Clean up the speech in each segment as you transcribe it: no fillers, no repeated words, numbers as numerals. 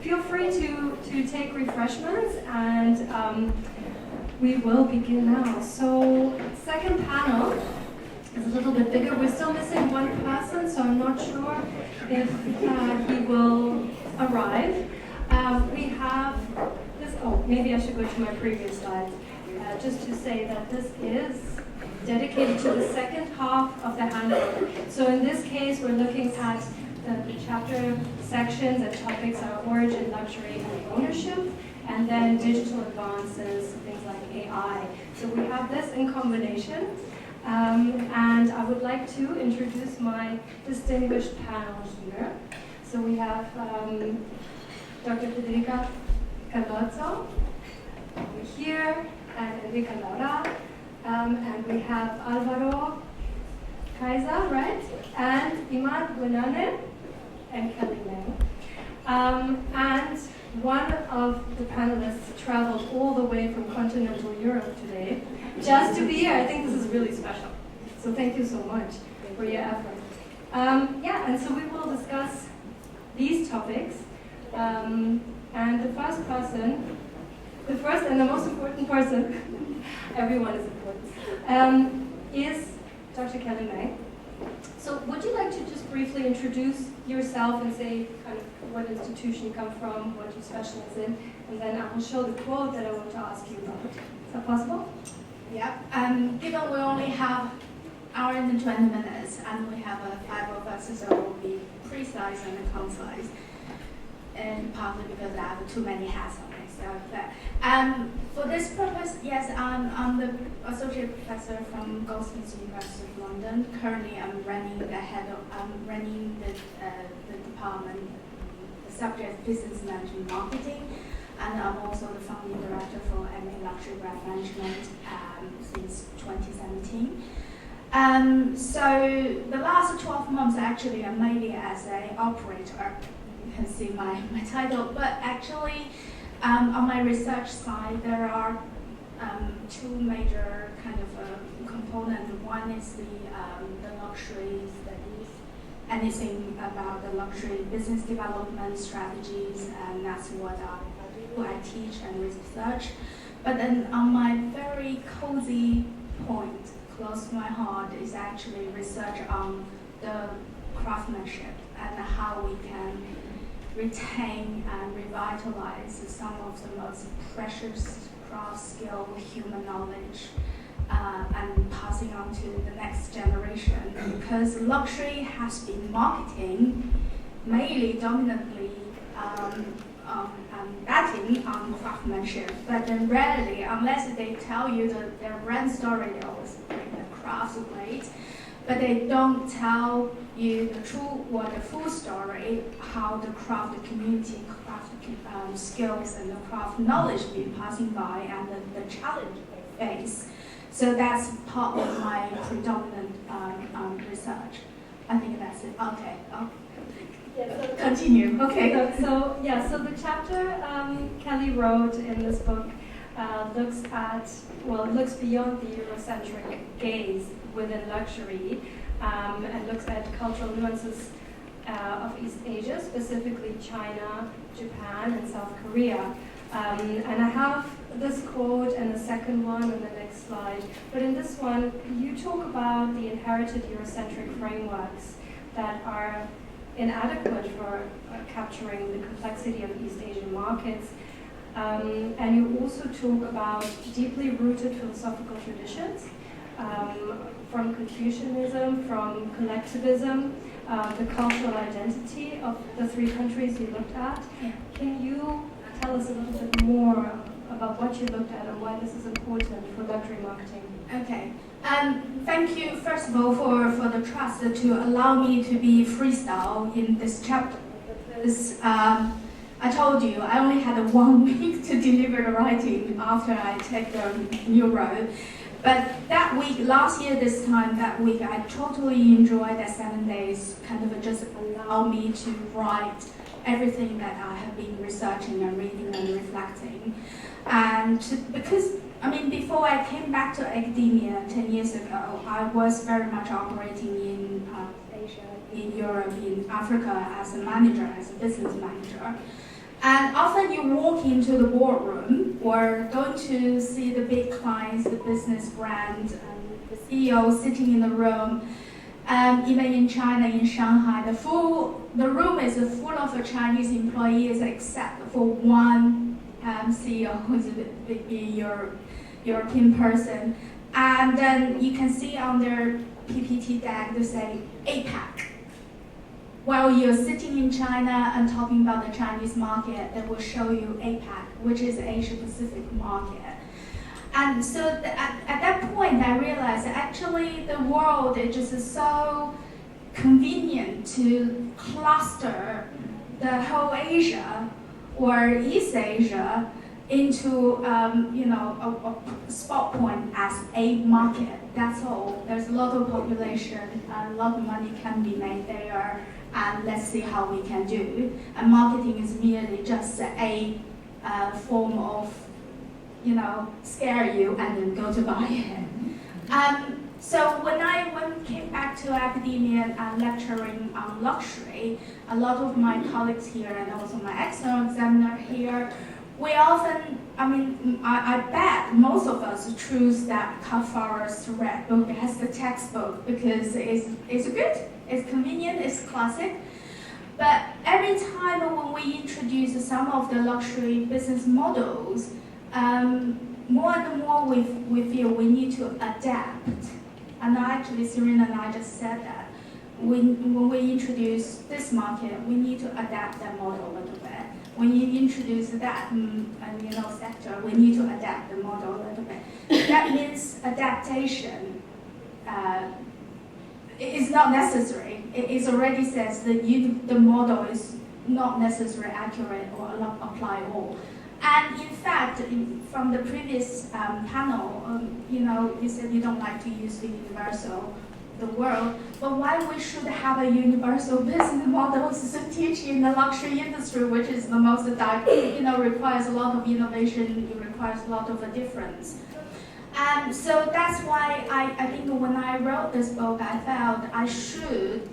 feel free to take refreshments, and we will begin now. So, second panel is a little bit bigger. We're still missing one person, so I'm not sure if he will arrive. We have this, oh, maybe I should go to my previous slide, just to say that this is dedicated to the second half of the handbook. So in this case, we're looking at the chapter sections and topics are origin, luxury, and ownership, and then digital advances, things like AI. So we have this in combination. And I would like to introduce my distinguished panel here. So we have Dr. Federica Carlotto here, and Enrica Laura, and we have Alvaro Caiza, right? And Imad Guenane and Kelly Meng. And one of the panelists traveled all the way from continental Europe today just to be here. I think this is really special. So thank you so much for your effort. And so we will discuss these topics. And the first and the most important person, everyone is important, is Dr. Kelly Meng. So would you like to just briefly introduce yourself and say kind of what institution you come from, what you specialize in, and then I will show the quote that I want to ask you about. Is that possible? Yeah. Given we only have hour and 20 minutes, and we have 5 of us, so we'll be precise and concise. And partly because I have too many hats on myself. For this purpose, yes, I'm the associate professor from Goldsmiths University of London. Currently, I'm running the department, the subject business management marketing, and I'm also the founding director for MA Luxury Brand Management since 2017. So the last 12 months, actually, I'm mainly as an operator. You can see my title, but actually on my research side there are 2 major kind of components. One is the luxury studies, anything about the luxury business development strategies, and that's what I do. I teach and research. But then on my very cozy point, close to my heart, is actually research on the craftsmanship and how we can retain and revitalize some of the most precious craft skill, human knowledge, and passing on to the next generation. Because luxury has been marketing mainly dominantly betting on craftsmanship, but then rarely, unless they tell you their brand story, they always bring the crafts great. But they don't tell you the true or the full story, how the craft community, craft skills, and the craft knowledge been passing by, and the challenge they face. So that's part of my predominant research. I think that's it. Okay. Continue. Okay. So the chapter Kelly wrote in this book looks beyond the Eurocentric gaze within luxury, and looks at cultural nuances of East Asia, specifically China, Japan, and South Korea. And I have this quote and a second one on the next slide. But in this one, you talk about the inherited Eurocentric frameworks that are inadequate for capturing the complexity of East Asian markets. And you also talk about deeply rooted philosophical traditions, from Confucianism, from collectivism, the cultural identity of the 3 countries you looked at. Yeah. Can you tell us a little bit more about what you looked at and why this is important for luxury marketing? Okay. Thank you, first of all, for the trust to allow me to be freestyle in this chapter. Because I told you I only had 1 week to deliver the writing after I take the new role. But that week, last year this time, that week, I totally enjoyed that 7 days, kind of just allow me to write everything that I have been researching and reading and reflecting. And because, before I came back to academia 10 years ago, I was very much operating in Asia, in Europe, in Africa as a manager, as a business manager. And often you walk into the boardroom or going to see the big clients, the business brand, and the CEO sitting in the room. Even in China, in Shanghai, the room is full of Chinese employees except for one CEO who's a European person. And then you can see on their PPT deck they say APAC. While you're sitting in China and talking about the Chinese market, they will show you APAC, which is Asia Pacific market. And so at that point, I realized that actually the world is just so convenient to cluster the whole Asia or East Asia into a spot point as a market. That's all. There's a lot of population, a lot of money can be made there, and let's see how we can do. And marketing is merely just a form of scare you and then go to buy it. So when I came back to academia and lecturing on luxury, a lot of my colleagues here and also my external examiner here, we often, I bet most of us choose that Kafara's red book as the textbook because it's good, it's convenient, it's classic. But every time when we introduce some of the luxury business models, more and more we feel we need to adapt. And actually, Serena and I just said that. When we introduce this market, we need to adapt that model a little bit. When you introduce that sector, we need to adapt the model a little bit. That means adaptation is not necessary. It already says that the model is not necessarily accurate or apply all. And in fact, from the previous panel, you said you don't like to use the universal, the world, but why we should have a universal business model to teach in the luxury industry, which is the most, requires a lot of innovation, it requires a lot of difference. And so that's why I think when I wrote this book, I felt I should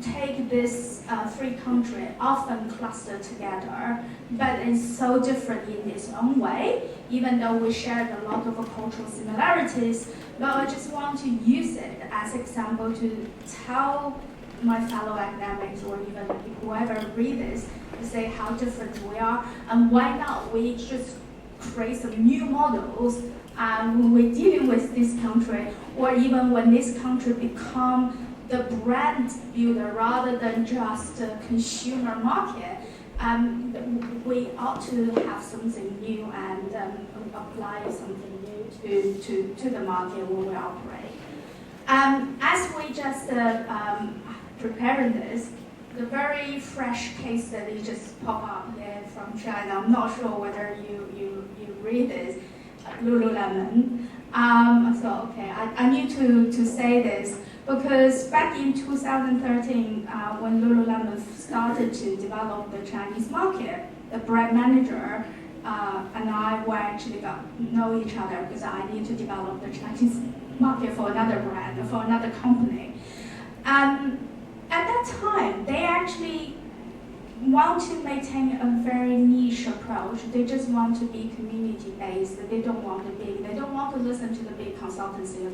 take this three countries often clustered together, but it's so different in its own way, even though we shared a lot of cultural similarities. But I just want to use it as example to tell my fellow academics or even whoever read this to say how different we are, and why not we just create some new models when we're dealing with this country, or even when this country become the brand builder rather than just a consumer market. We ought to have something new and apply something new to the market where we operate. As we just preparing this, the very fresh case study just popped up here from China. I'm not sure whether you read this, Lululemon. So okay, I need to say this. Because back in 2013, when Lululemon started to develop the Chinese market, the brand manager and I were actually got know each other because I need to develop the Chinese market for another brand, for another company. At that time, they actually want to maintain a very niche approach. They just want to be community-based. They don't want the big. They don't want to listen to the big consultancy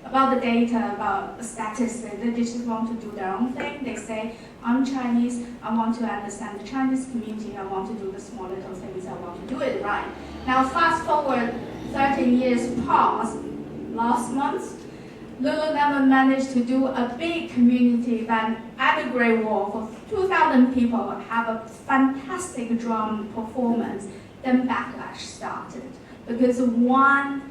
about the data, about the statistics. They just want to do their own thing. They say, I'm Chinese, I want to understand the Chinese community, I want to do the small little things, I want to do it right. Now fast forward 13 years past, last month, Lululemon managed to do a big community event at the Great Wall for 2,000 people, have a fantastic drum performance. Then backlash started because one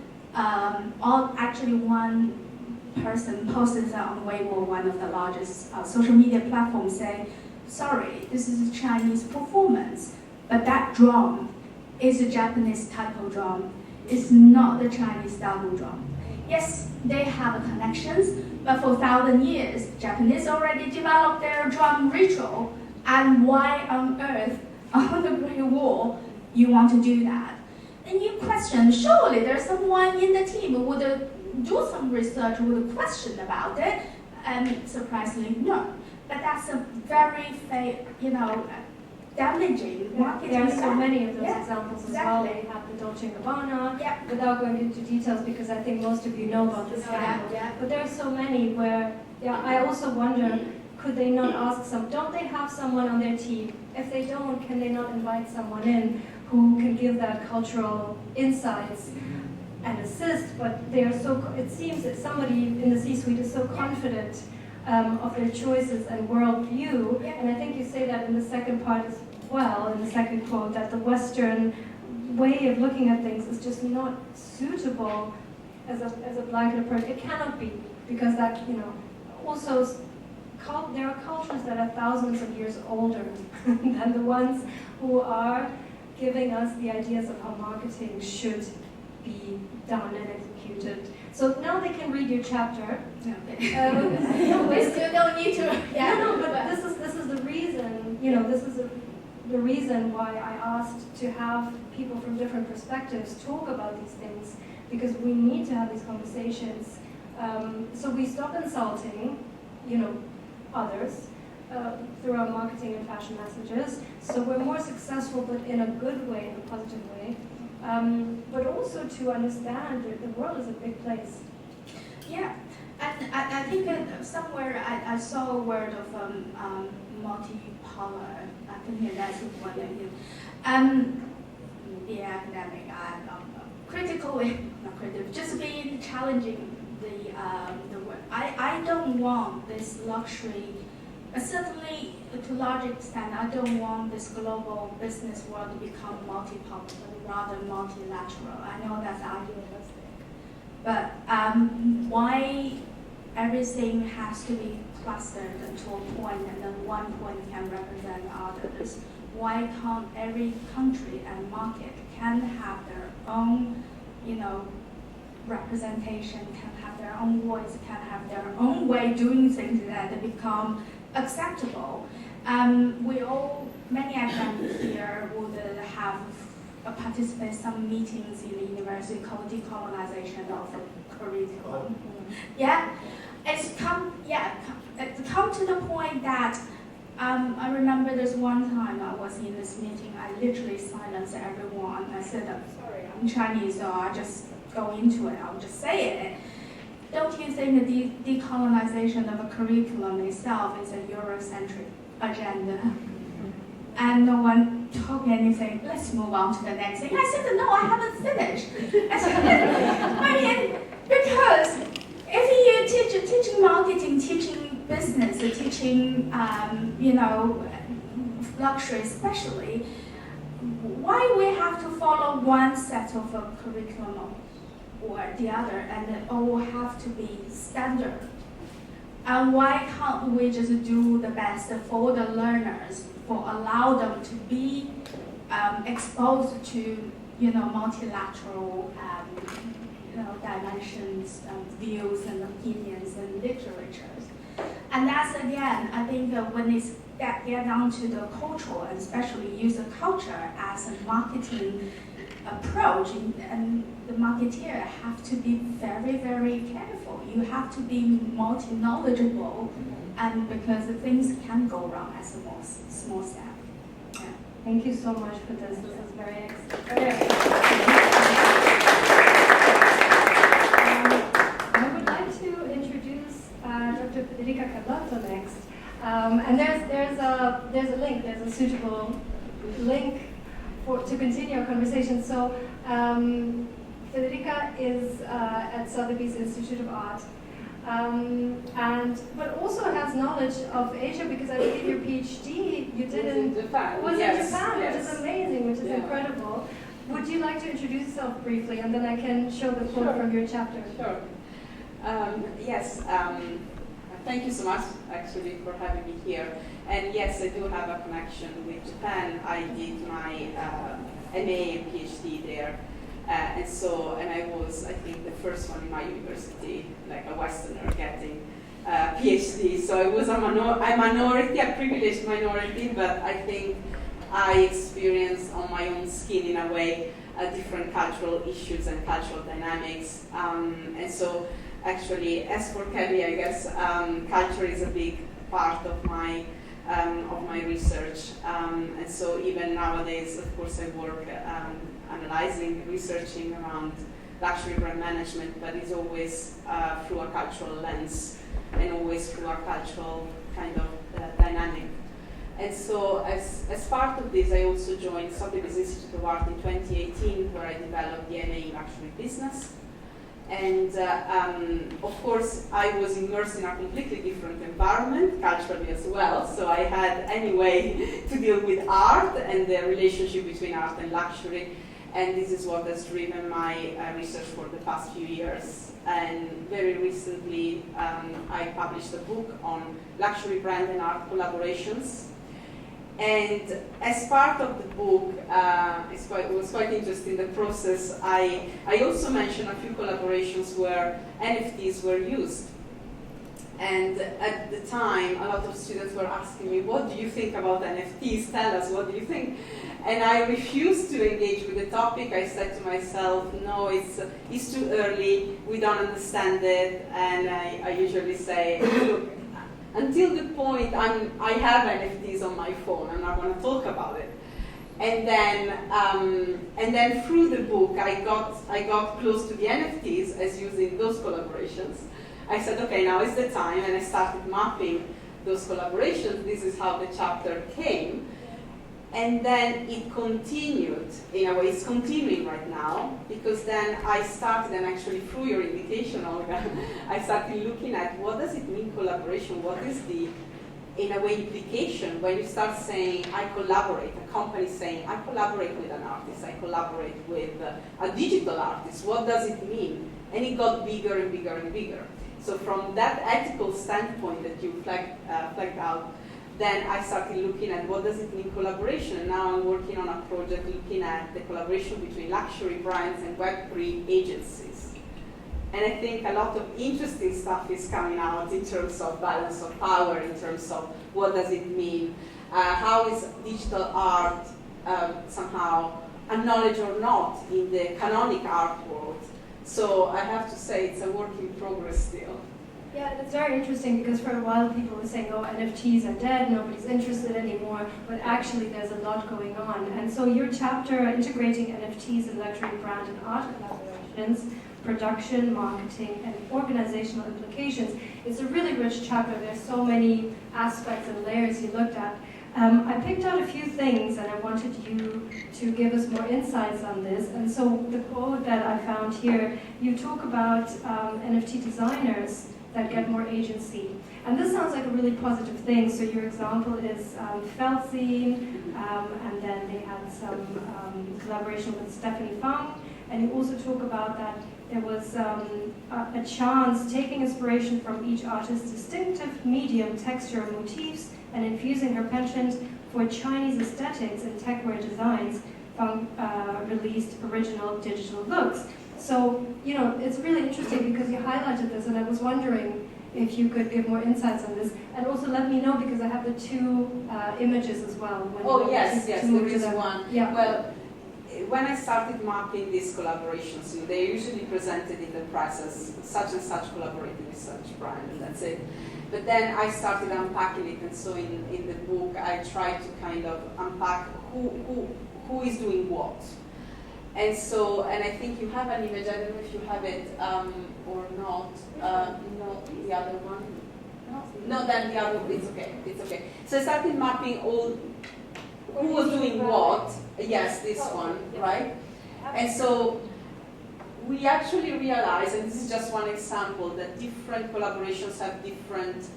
person posted on Weibo, one of the largest social media platforms, saying, sorry, this is a Chinese performance, but that drum is a Japanese taiko drum. It's not the Chinese double drum. Yes, they have connections, but for 1,000 years, Japanese already developed their drum ritual, and why on earth, on the Great Wall, you want to do that? And you question, surely there's someone in the team who would do some research, would question about it, and surprisingly, no. But that's a very damaging marketing. There are so many of those Yeah, examples as exactly. well. We have the Dolce & Gabbana, Yeah. without going into details because I think most of you know about this scandal. Yeah. But there are so many where, I also wonder, could they not ask don't they have someone on their team? If they don't, can they not invite someone in who can give that cultural insights and assist? But they are it seems that somebody in the C-suite is so confident of their choices and worldview, and I think you say that in the second part as well, in the second quote, that the Western way of looking at things is just not suitable as a blanket approach. It cannot be, because that, also there are cultures that are thousands of years older than the ones who are giving us the ideas of how marketing should be done and executed. So now they can read your chapter. We still don't need to. But this is the reason. This is the reason why I asked to have people from different perspectives talk about these things, because we need to have these conversations. So we stop insulting, others through our marketing and fashion messages. So we're more successful, but in a good way, in a positive way. But also to understand that the world is a big place. Yeah, and I think somewhere I saw a word of multipolar. I think that's one of them. The academic, not critical, just being challenging the word. I don't want this luxury. Certainly, to a large extent, I don't want this global business world to become multipolar, but rather multilateral. I know that's idealistic, but why everything has to be clustered to a point, and then one point can represent others? Why can't every country and market can have their own, representation, can have their own voice, can have their own way doing things that become acceptable? Many academics here would have participate in some meetings in the university called decolonization of the curriculum. Yeah, it's come to the point that I remember there's one time I was in this meeting, I literally silenced everyone. I said, sorry, I'm Chinese, so I'll just go into it, I'll just say it. Don't you think the decolonization of a curriculum itself is a Eurocentric agenda? And no one told me anything. Let's move on to the next thing. I said, no, I haven't finished. I mean, because if you're teaching marketing, teaching business, teaching, luxury especially, why we have to follow one set of a curriculum or the other, and it all have to be standard? And why can't we just do the best for the learners, for allow them to be exposed to, multilateral, dimensions, views and opinions and literatures? And that's, again, I think when it's get down to the cultural, and especially use the culture as a marketing approach, and the marketeer have to be very, very careful. You have to be multi-knowledgeable, and because things can go wrong at a small step. Yeah. Thank you so much for this. This is very excellent. I would like to introduce Dr. Federica Carlotto next. And there's a link. There's a suitable link to continue our conversation. So Federica is at Sotheby's Institute of Art, but also has knowledge of Asia, because I believe your PhD you did in Japan. Was in Japan, yes. Which is amazing, which is incredible. Would you like to introduce yourself briefly, and then I can show the quote from your chapter? Sure. Yes. Thank you so much, actually, for having me here. And yes, I do have a connection with Japan. I did my MA and PhD there. And I was, I think, the first one in my university, like a Westerner, getting a PhD. So I was a minority, a privileged minority, but I think I experienced on my own skin, in a way, different cultural issues and cultural dynamics. And so, actually, as for Kelly, I guess culture is a big part of my of my research. And so even nowadays, of course, I work analyzing, researching around luxury brand management, but it's always through a cultural lens and always through a cultural kind of dynamic. And so as part of this, I also joined Sotheby's Institute of Art in 2018, where I developed the MA in luxury business. And of course, I was immersed in a completely different environment, culturally as well. So I had anyway to deal with art and the relationship between art and luxury. And this is what has driven my research for the past few years. And very recently, I published a book on luxury brand and art collaborations. And as part of the book, it was quite interesting, the process. I also mentioned a few collaborations where NFTs were used. And at the time, a lot of students were asking me, what do you think about NFTs? Tell us, what do you think? And I refused to engage with the topic. I said to myself, no, it's too early, we don't understand it. And I usually say, look, until the point I have NFTs on my phone, I'm not going to talk about it. And then through the book, I got close to the NFTs as using those collaborations. I said, okay, now is the time, and I started mapping those collaborations. This is how the chapter came. And then it continued, in a way, it's continuing right now, because then I started, and actually through your invitation, Olga, I started looking at what does it mean collaboration, what is the, in a way, implication when you start saying, I collaborate, a company saying, I collaborate with an artist, I collaborate with a digital artist, what does it mean? And it got bigger and bigger and bigger. So from that ethical standpoint that you flagged out, then I started looking at what does it mean collaboration, and now I'm working on a project looking at the collaboration between luxury brands and Web3 agencies. And I think a lot of interesting stuff is coming out in terms of balance of power, in terms of what does it mean, how is digital art somehow acknowledged or not in the canonic art world. So I have to say it's a work in progress still. Yeah, it's very interesting because for a while people were saying, oh, NFTs are dead, nobody's interested anymore, but actually there's a lot going on. And so your chapter, Integrating NFTs in Luxury Brand and Art Collaborations, Production, Marketing, and Organizational Implications, is a really rich chapter. There's so many aspects and layers you looked at. I picked out a few things and I wanted you to give us more insights on this. And so the quote that I found here, you talk about NFT designers that get more agency. And this sounds like a really positive thing. So your example is Feltzine, and then they had some collaboration with Stephanie Fang. And you also talk about that there was a chance taking inspiration from each artist's distinctive medium, texture, and motifs, and infusing her penchant for Chinese aesthetics and techwear designs, Fang released original digital looks. So, you know, it's really interesting because you highlighted this, and I was wondering if you could give more insights on this. And also let me know, because I have the two images as well. Oh, yes, there is one. Yeah. Well, when I started mapping these collaborations, they're usually presented in the press as such and such collaborating with such brand, and that's it. But then I started unpacking it, and so in the book I tried to kind of unpack who is doing what. And so, and I think you have an image, I don't know if you have it or not. No, the other one? No, then the other one, it's okay. So I started mapping all, who was doing what. Yes, this one, right? And so we actually realized, and this is just one example, that different collaborations have different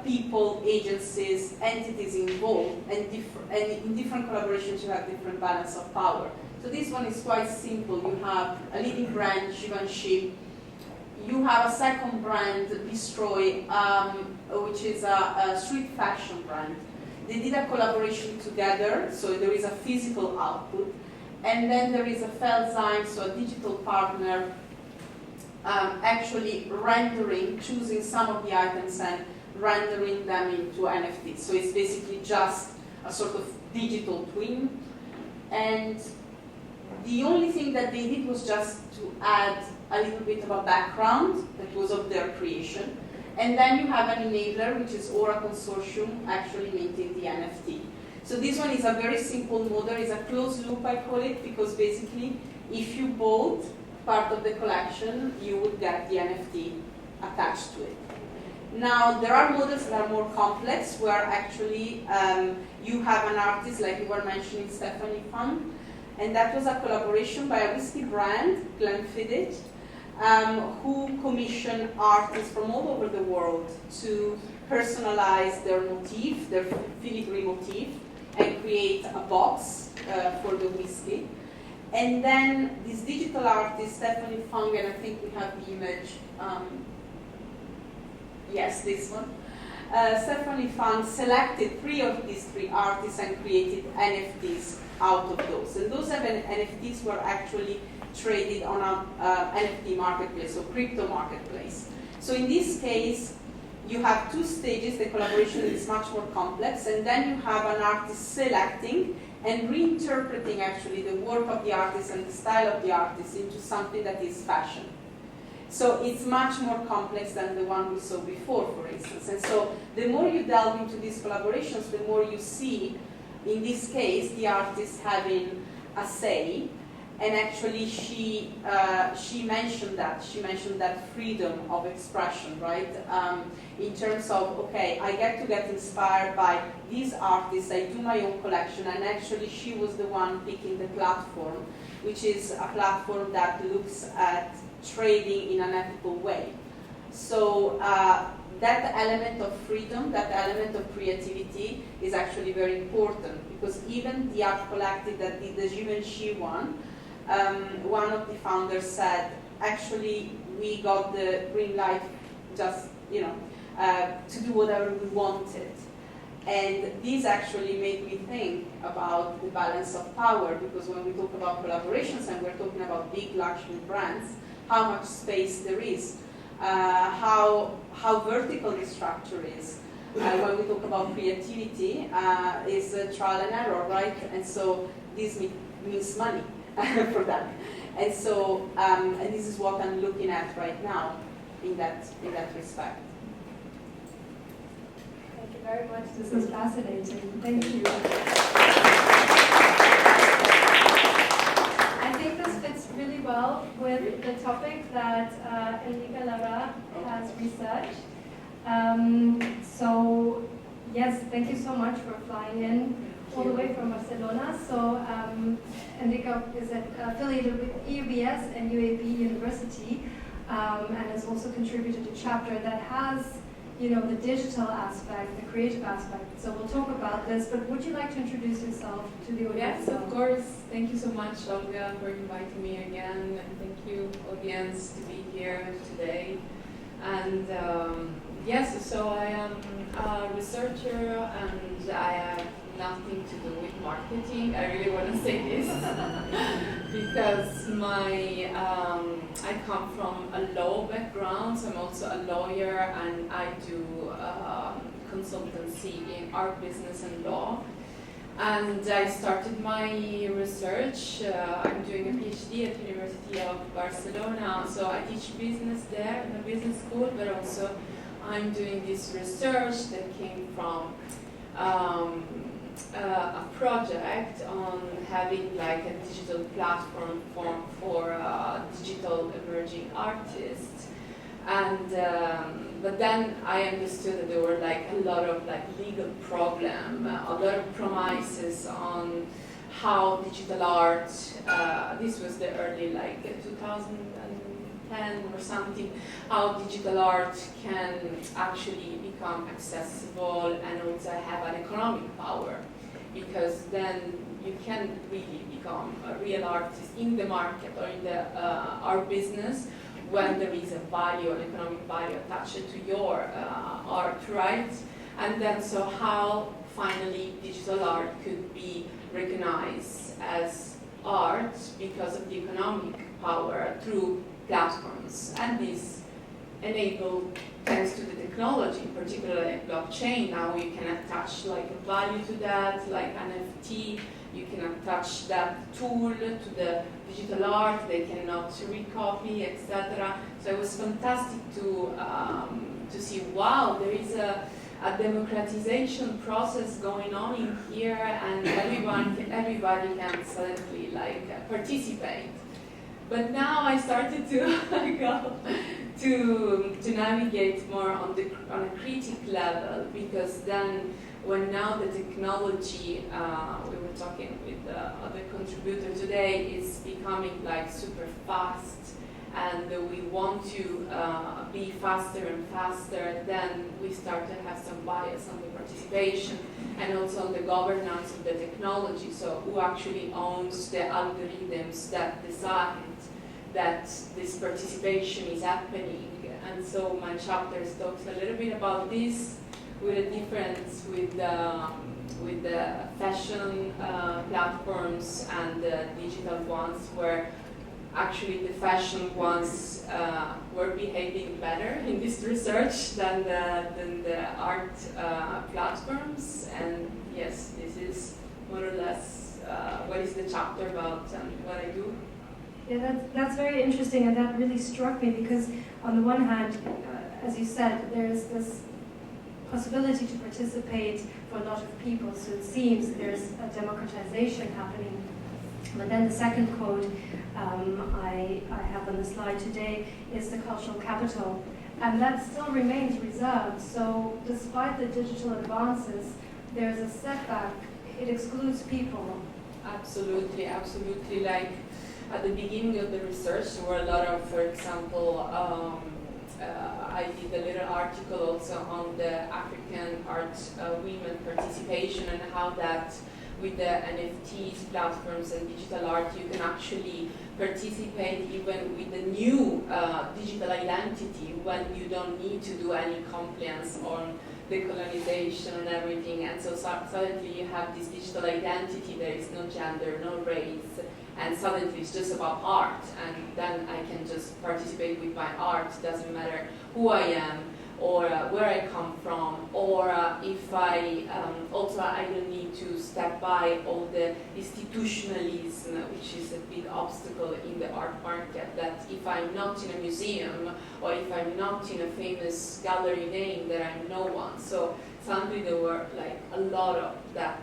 people, agencies, entities involved, and in different collaborations you have different balance of power. So this one is quite simple. You have a leading brand, Givenchy. You have a second brand, Bistroy, which is a street fashion brand. They did a collaboration together, so there is a physical output. And then there is a Feltzine, so a digital partner, actually rendering, choosing some of the items and rendering them into NFTs. So it's basically just a sort of digital twin. And the only thing that they did was just to add a little bit of a background that was of their creation. And then you have an enabler, which is Aura Consortium, actually minting the NFT. So this one is a very simple model. It's a closed loop, I call it, because basically, if you bought part of the collection, you would get the NFT attached to it. Now, there are models that are more complex, where actually you have an artist, like you were mentioning, Stephanie Fung, and that was a collaboration by a whiskey brand, Glenfiddich, who commissioned artists from all over the world to personalize their motif, their filigree motif, and create a box for the whiskey. And then this digital artist, Stephanie Fung, and I think we have the image, yes, this one. Stephanie Fung selected 3 of these 3 artists and created NFTs out of those. And those NFTs were actually traded on an NFT marketplace, or crypto marketplace. So in this case, you have 2 stages. The collaboration is much more complex, and then you have an artist selecting and reinterpreting actually the work of the artist and the style of the artist into something that is fashion. So it's much more complex than the one we saw before, for instance. And so the more you delve into these collaborations, the more you see, in this case, the artist having a say. And actually, she mentioned that. She mentioned that freedom of expression, right? In terms of, okay, I get inspired by these artists. I do my own collection, and actually, she was the one picking the platform, which is a platform that looks at trading in an ethical way. So that element of freedom, that element of creativity, is actually very important, because even the art collective that did the Givenchy one of the founders said, actually, we got the green light just, to do whatever we wanted. And this actually made me think about the balance of power, because when we talk about collaborations and we're talking about big luxury brands, how much space there is, how vertical the structure is. When we talk about creativity, is trial and error, right? And so this means money for them. And so, and this is what I'm looking at right now in that respect. Thank you very much. This was fascinating. Thank you. I think this fits really well with the topic that Enrica has researched. So, yes, thank you so much for flying in all the way from Barcelona. So, Enrica is affiliated with EUBS and UAB University, and has also contributed a chapter that has, the digital aspect, the creative aspect. So we'll talk about this, but would you like to introduce yourself to the audience? Yes, of course. Thank you so much, Olga, for inviting me again, and thank you, audience, to be here today. And yes, so I am a researcher, and I have nothing to do with marketing. I really want to say this because I come from a law background, so I'm also a lawyer, and I do consultancy in art, business, and law. And I started my research. I'm doing a PhD at the University of Barcelona, so I teach business there in a business school, but also I'm doing this research that came from a project on having like a digital platform for digital emerging artists. And but then I understood that there were like a lot of like legal problem, a lot of promises on how digital art. This was the early like 2010 or something. How digital art can actually become accessible and also have an economic power, because then you can really become a real artist in the market or in the art business, when there is a value, an economic value attached to your art, right? And then so how finally digital art could be recognized as art because of the economic power through platforms. And this enabled, thanks to the technology, particularly blockchain, now you can attach like a value to that, like NFT. You can attach that tool to the digital art, they cannot recopy, etc. So it was fantastic to to see, wow, there is a democratization process going on in here, and everybody can suddenly like participate. But now I started to go to navigate more on a critic level, because then when now the technology, we were talking with the other contributor today, is becoming like super fast, and we want to be faster and faster, then we start to have some bias on the participation and also on the governance of the technology. So who actually owns the algorithms that decide that this participation is happening? And so my chapter talks a little bit about this, with a difference with the fashion platforms and the digital ones, where actually the fashion ones were behaving better in this research than the art platforms. And yes, this is more or less what is the chapter about and what I do. Yeah, that's very interesting, and that really struck me, because on the one hand, as you said, there's this possibility to participate for a lot of people, so it seems there's a democratization happening. But then the second quote I have on the slide today is the cultural capital, and that still remains reserved. So despite the digital advances, there's a setback. It excludes people. Absolutely, absolutely. Like at the beginning of the research, there were a lot of, for example, I did a little article also on the African art women participation, and how that with the NFTs, platforms, and digital art, you can actually participate even with the new digital identity, when you don't need to do any compliance on decolonization and everything. And so suddenly you have this digital identity, there is no gender, no race, and suddenly it's just about art, and then I can just participate with my art. Doesn't matter who I am, or where I come from, or if I don't need to step by all the institutionalism, which is a big obstacle in the art market, that if I'm not in a museum, or if I'm not in a famous gallery name, then I'm no one. So suddenly there were like a lot of that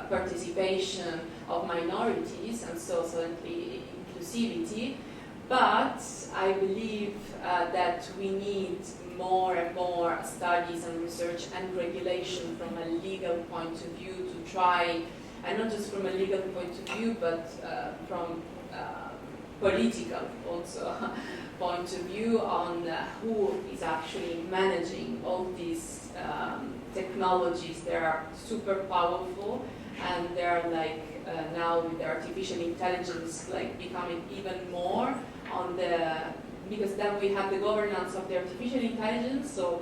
participation of minorities, and so suddenly inclusivity. But I believe that we need more and more studies and research and regulation from a legal point of view to try, and not just from a legal point of view, but from political also point of view, on who is actually managing all these technologies. They are super powerful, and they're like now with the artificial intelligence like becoming even more on the, because then we have the governance of the artificial intelligence, so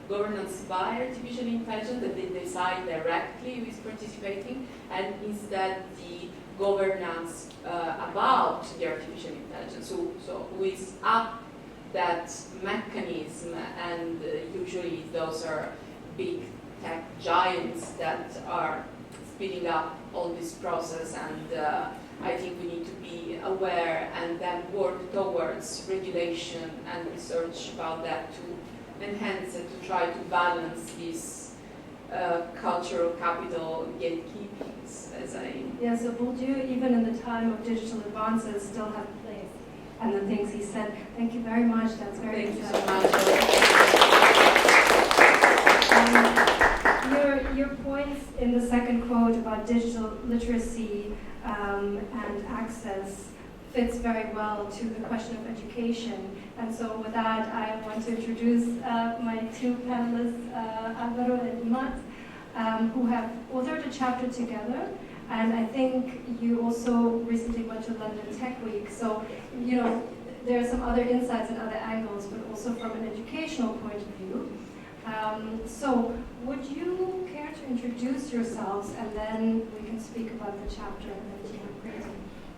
governance by artificial intelligence, that they decide directly who is participating, and instead the governance about the artificial intelligence, so who is up that mechanism, and usually those are big tech giants that are speeding up all this process, and I think we need to be aware and then work towards regulation and research about that to enhance and to try to balance these cultural capital gatekeepings, as I... Yeah, so Bourdieu, even in the time of digital advances, still have place. And the things he said. Thank you very much. That's very exciting. Your points in the second quote about digital literacy and access fits very well to the question of education. And so with that, I want to introduce my two panelists, Alvaro and Imad, who have authored a chapter together. And I think you also recently went to London Tech Week. So, you know, there are some other insights and other angles, but also from an educational point of view. So would you care to introduce yourselves, and then we can speak about the chapter that you have created?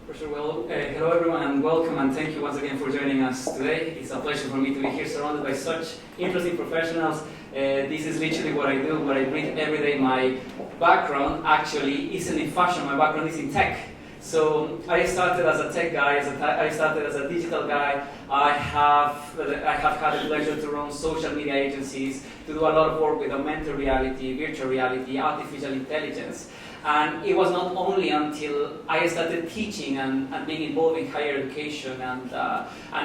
For sure. Well, hello everyone, and welcome, and thank you once again for joining us today. It's a pleasure for me to be here surrounded by such interesting professionals. This is literally what I do, what I breathe every day. My background actually isn't in fashion, my background is in tech. So I started as a tech guy, I started as a digital guy, I have had the pleasure to run social media agencies, to do a lot of work with augmented reality, virtual reality, artificial intelligence. And it was not only until I started teaching and being involved in higher education and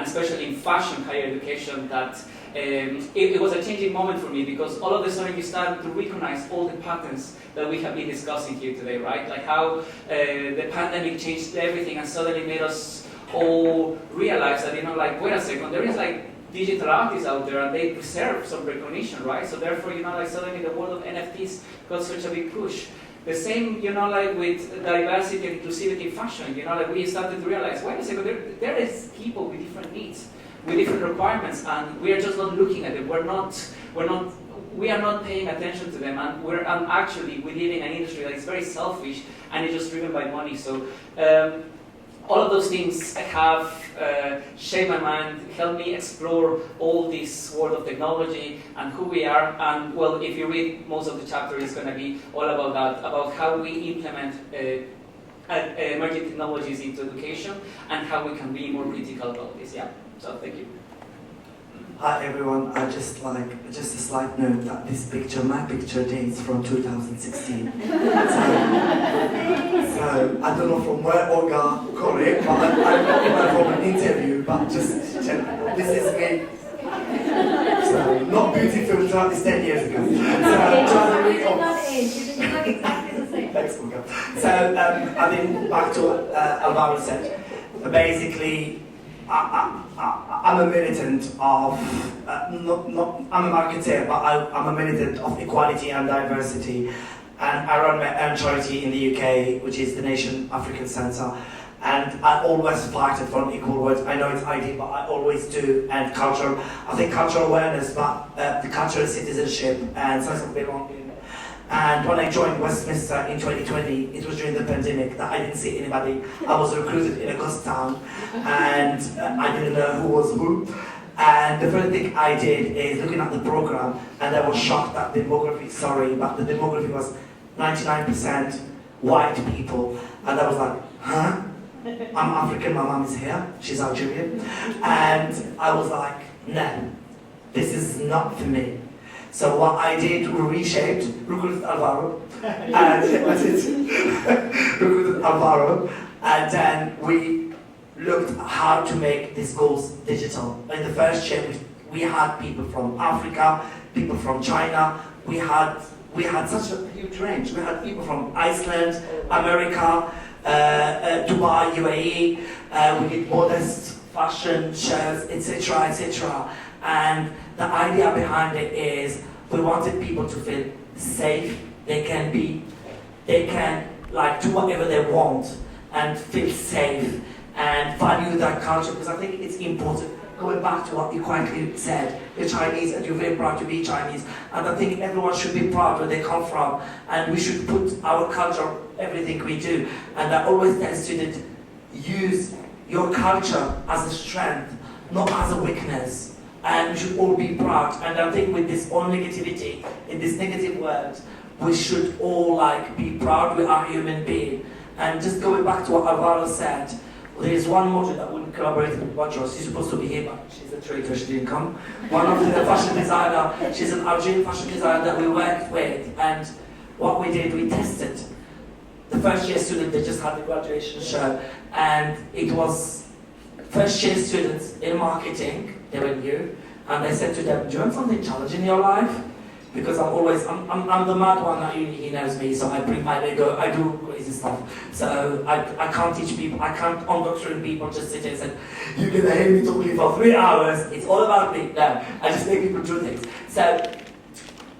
especially in fashion higher education that it was a changing moment for me, because all of a sudden you start to recognize all the patterns that we have been discussing here today, right? Like how the pandemic changed everything and suddenly made us all realize that, like, wait a second, there is like digital artists out there and they deserve some recognition, right? So therefore, like suddenly the world of NFTs got such a big push. The same, like with diversity and inclusivity in fashion, like we started to realize, wait a second, there is people with different needs, with different requirements, and we are just not looking at them. We are not paying attention to them, and actually we live in an industry that is very selfish and is just driven by money. So all of those things have shaped my mind, helped me explore all this world of technology and who we are. And well, if you read most of the chapter, it's going to be all about that, about how we implement emerging technologies into education and how we can be more critical about this. Yeah. So thank you. Hi everyone, just a slight note that this picture, my picture, dates from 2016. So I don't know from where Olga got it, but I got it from an interview, but just this is me. So not beauty filter, it's 10 years ago. You did not age, you look exactly the same. Thanks, Olga. So I think back to what Alvaro said. Basically, I'm a militant of, I'm a marketer, but I'm a militant of equality and diversity. And I run my own charity in the UK, which is the Nation African Centre. And I always fighted for an equal word. I know it's ID, but I always do. And culture, I think cultural awareness, but the cultural citizenship and sense of belonging. And when I joined Westminster in 2020, it was during the pandemic that I didn't see anybody. I was recruited in a ghost town, and I didn't know who was who. And the first thing I did is looking at the program, and I was shocked that demography, but the demography was 99% white people. And I was like, huh? I'm African, my mom is here, she's Algerian. And I was like, no, this is not for me. So what I did, we reshaped, recruited Alvaro, and recruited Alvaro, and then we looked at how to make these goals digital. In the first year, we had people from Africa, people from China. We had such a huge range. We had people from Iceland, America, Dubai, UAE. We did modest fashion shows, etc., etc. And the idea behind it is we wanted people to feel safe. They can like do whatever they want and feel safe and value that culture, because I think it's important. Going back to what you quietly said, you're Chinese and you're very proud to be Chinese, and I think everyone should be proud where they come from, and we should put our culture, everything we do. And I always tell students, use your culture as a strength, not as a weakness. And we should all be proud. And I think with this all negativity, in this negative world, we should all be proud we are human beings. And just going back to what Alvaro said, there is one model that we collaborated with Badra. She's supposed to be here, but she's a traitor, she didn't come. One of the fashion designer, she's an Algerian fashion designer that we worked with. And what we did, we tested. The first year student, they just had the graduation show. And it was first year students in marketing. They were new, and I said to them, do you want something challenging in your life? Because I'm the mad one at uni, he knows me, so I bring my Lego, I do crazy stuff. So I can't teach people, I can't undoctrine people, just sit here and say, you're gonna hear me talking for 3 hours, it's all about me. No, I just make people do things. So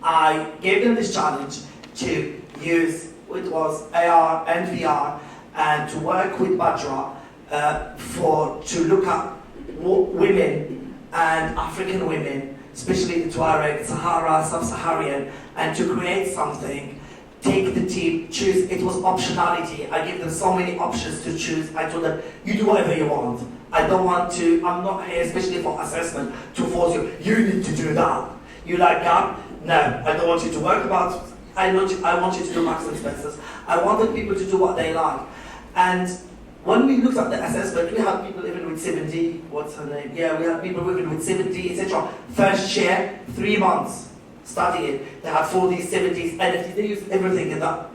I gave them this challenge to use, it was AR and VR, and to work with Badra to look at women and African women, especially the Tuareg, Sahara, Sub-Saharan, and to create something, take the team, choose. It was optionality. I gave them so many options to choose. I told them, you do whatever you want. I don't want to, I'm not here, especially for assessment, to force you. You need to do that. You like that? No, I don't want you to work about, I want you to do Marks and Spencer's. I wanted people to do what they like. And when we looked at the assessment, we had people even with 70, what's her name? Yeah, we had people even with 70, etc. First year, 3 months studying. They had 40s, 70s, NFTs, they used everything in that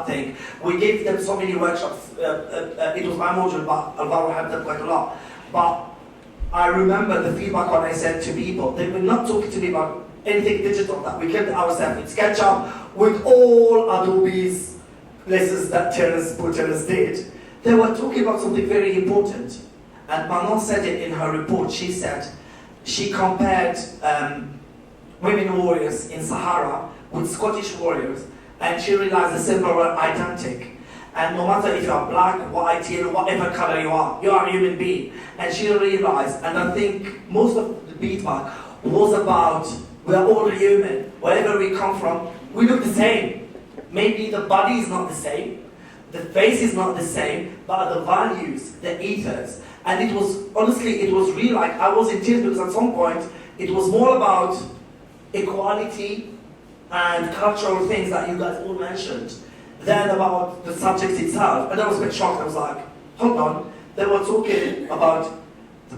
thing. We gave them so many workshops. It was my module, but Alvaro helped them quite a lot. But I remember the feedback when I said to people, they were not talking to me about anything digital, that we kept ourselves with SketchUp, with all Adobe's lessons that Terence did. They were talking about something very important. And Manon said it in her report. She said, she compared women warriors in Sahara with Scottish warriors, and she realized the symbols were identical. And no matter if you are black, white, yellow, whatever color you are a human being. And she realized, and I think most of the feedback was about, we are all human. Wherever we come from, we look the same. Maybe the body is not the same, the face is not the same, but the values, the ethos. And it was, honestly, it was real. Like, I was in tears because at some point, it was more about equality and cultural things that you guys all mentioned than about the subject itself. And I was a bit shocked. I was like, hold on. They were talking about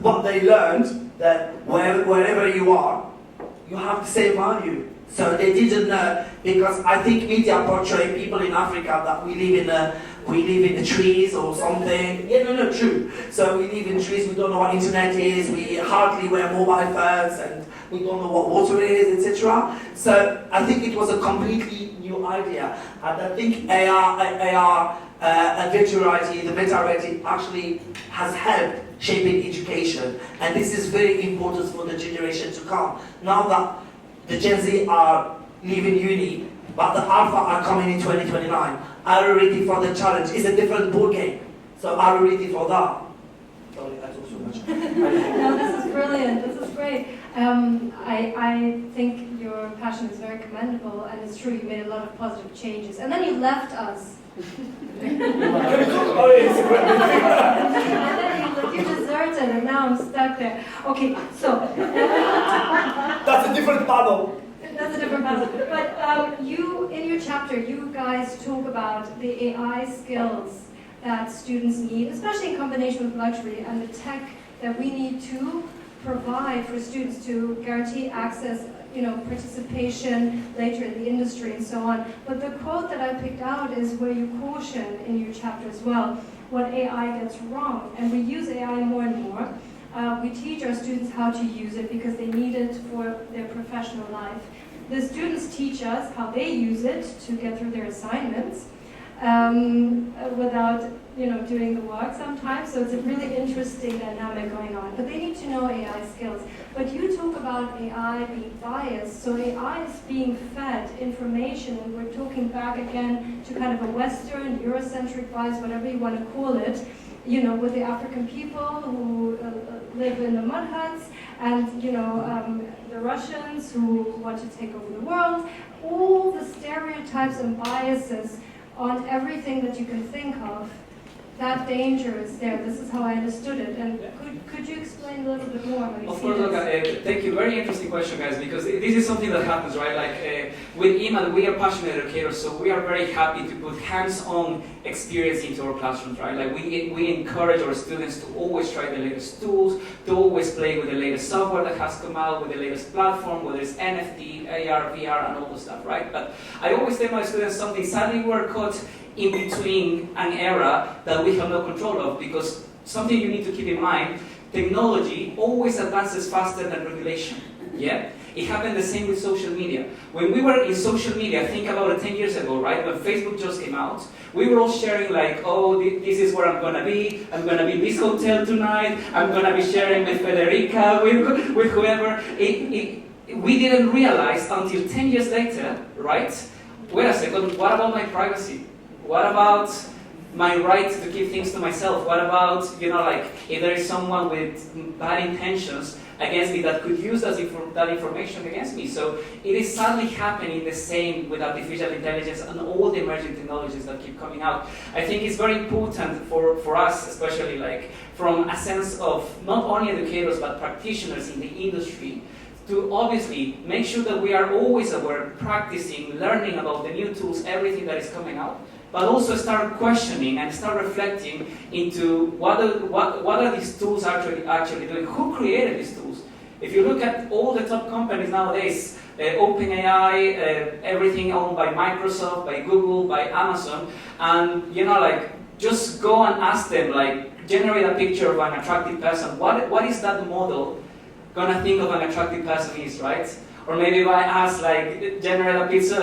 what they learned, that wherever you are, you have the same value. So they didn't know, because I think media portray people in Africa that we live in the trees or something. Yeah, no, true. So we live in trees, we don't know what internet is, we hardly wear mobile phones, and we don't know what water is, etc. So I think it was a completely new idea. And I think AR and virtual reality, the meta reality, actually has helped shaping education. And this is very important for the generation to come. Now that the Gen Z are leaving uni, but the Alpha are coming in 2029. Are you ready for the challenge? It's a different ball game. So are you ready for that? Sorry, I talk so much. No, this is brilliant. This is great. I think your passion is very commendable, and it's true, you made a lot of positive changes. And then you left us. And then you deserted, and now I'm stuck there. Okay, so... That's a different panel. That's a different puzzle. But you, in your chapter, you guys talk about the AI skills that students need, especially in combination with luxury, and the tech that we need to provide for students to guarantee access, participation later in the industry and so on. But the quote that I picked out is where you caution in your chapter as well, what AI gets wrong. And we use AI more and more. We teach our students how to use it because they need it for their professional life. The students teach us how they use it to get through their assignments without, doing the work sometimes. So it's a really interesting dynamic going on. But they need to know AI skills. But you talk about AI being biased. So AI is being fed information, and we're talking back again to kind of a Western, Eurocentric bias, whatever you want to call it. With the African people who live in the mud huts, and the Russians who want to take over the world, all the stereotypes and biases on everything that you can think of. That danger is there. This is how I understood it. And could you explain a little bit more how you Of see course, this? thank you. Very interesting question, guys, because this is something that happens, right? Like with Imad, we are passionate educators, so we are very happy to put hands-on experience into our classrooms, right? Like we encourage our students to always try the latest tools, to always play with the latest software that has come out, with the latest platform, whether it's NFT, AR, VR, and all the stuff, right? But I always tell my students something. Sadly, we're caught in between an era that we have no control of, because something you need to keep in mind, technology always advances faster than regulation. Yeah? It happened the same with social media. When we were in social media, think about it 10 years ago, right? When Facebook just came out, we were all sharing like, oh, this is where I'm gonna be in this hotel tonight, I'm gonna be sharing with Federica, with whoever. We didn't realize until 10 years later, right? Wait a second, what about my privacy? What about my right to keep things to myself? What about, if there is someone with bad intentions against me that could use that information against me? So it is sadly happening the same with artificial intelligence and all the emerging technologies that keep coming out. I think it's very important for us, especially from a sense of not only educators but practitioners in the industry, to obviously make sure that we are always aware, practicing, learning about the new tools, everything that is coming out, but also start questioning and start reflecting into what are these tools actually doing? Who created these tools? If you look at all the top companies nowadays, OpenAI, everything owned by Microsoft, by Google, by Amazon, and just go and ask them, generate a picture of an attractive person. What is that model gonna think of an attractive person is, right? Or maybe if I ask, generate a picture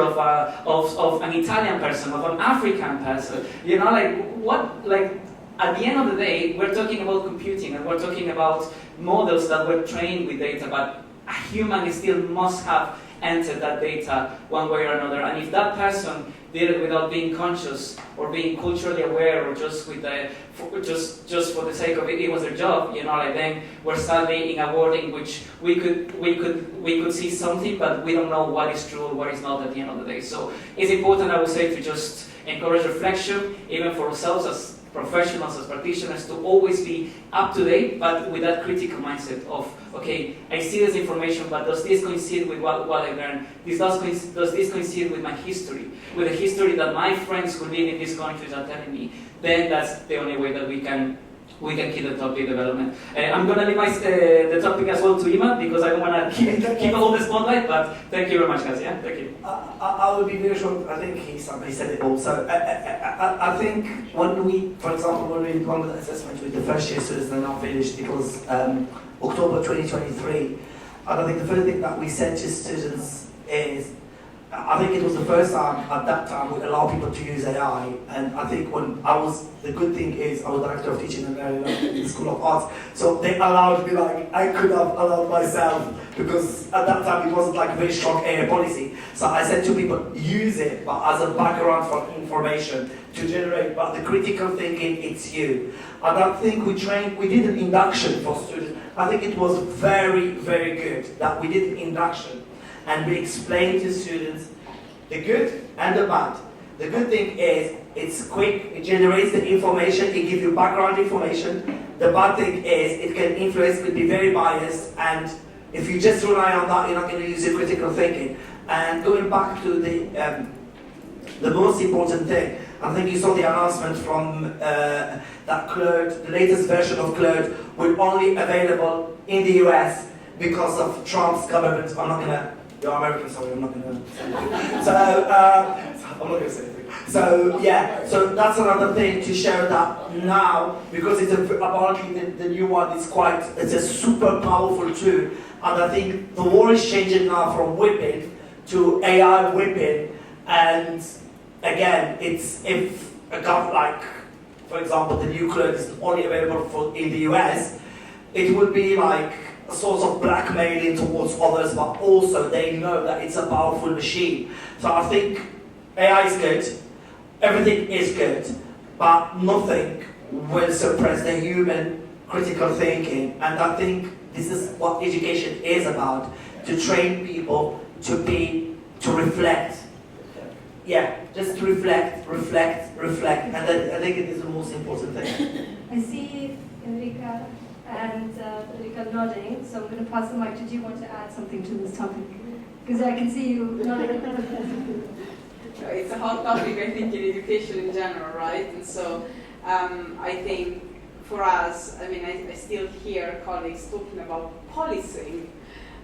of an Italian person, of an African person. At the end of the day, we're talking about computing and we're talking about models that were trained with data, but a human still must have entered that data one way or another. And if that person did it without being conscious or being culturally aware or just for the sake of it was their job, then we're sadly in a world in which we could see something, but we don't know what is true or what is not at the end of the day. So it's important, I would say, to just encourage reflection, even for ourselves as professionals, as practitioners, to always be up to date, but with that critical mindset of, okay, I see this information, but does this coincide with what I learned? Does this coincide with my history, with the history that my friends who live in these countries are telling me? Then that's the only way that we can keep the topic development. I'm going to leave the topic as well to Imad, because I don't want to keep all the spotlight, but thank you very much, guys. Yeah, thank you. I will be very short. I think he said it all. So I think when we did one of the assessments with the first year students and now finished, it was October 2023. And I think the first thing that we said to students is, I think it was the first time at that time we allow people to use AI, and I think the good thing is I was director of teaching in the School of Arts, so they allowed me, I could have allowed myself, because at that time it wasn't a very strong AI policy. So I said to people, use it, but as a background for information to generate, but the critical thinking, it's you. And I think we did an induction for students. I think it was very, very good that we did an induction. And we explain to students the good and the bad. The good thing is it's quick, it generates the information, it gives you background information. The bad thing is it can influence, could be very biased, and if you just rely on that, you're not going to use your critical thinking. And going back to the most important thing, I think you saw the announcement from that Claude, the latest version of Claude, will only available in the US because of Trump's government. You're American, sorry, I'm not going to say anything. So, I'm not going to say anything. So, yeah, so that's another thing to share that now, because it's apparently the new one is it's a super powerful tool. And I think the war is changing now from whipping to AI whipping. And again, it's if a government, for example, the new Claude is only available in the US, it would be a source of blackmailing towards others, but also they know that it's a powerful machine. So I think AI is good, everything is good, but nothing will suppress the human critical thinking. And I think this is what education is about, to train people to reflect. Yeah, just to reflect, and I think it is the most important thing. I see Enrica and Federica nodding, so I'm going to pass the mic. Did you want to add something to this topic? Because I can see you nodding. It's a hot topic, I think, in education in general, right? And so I think for us, I still hear colleagues talking about policing,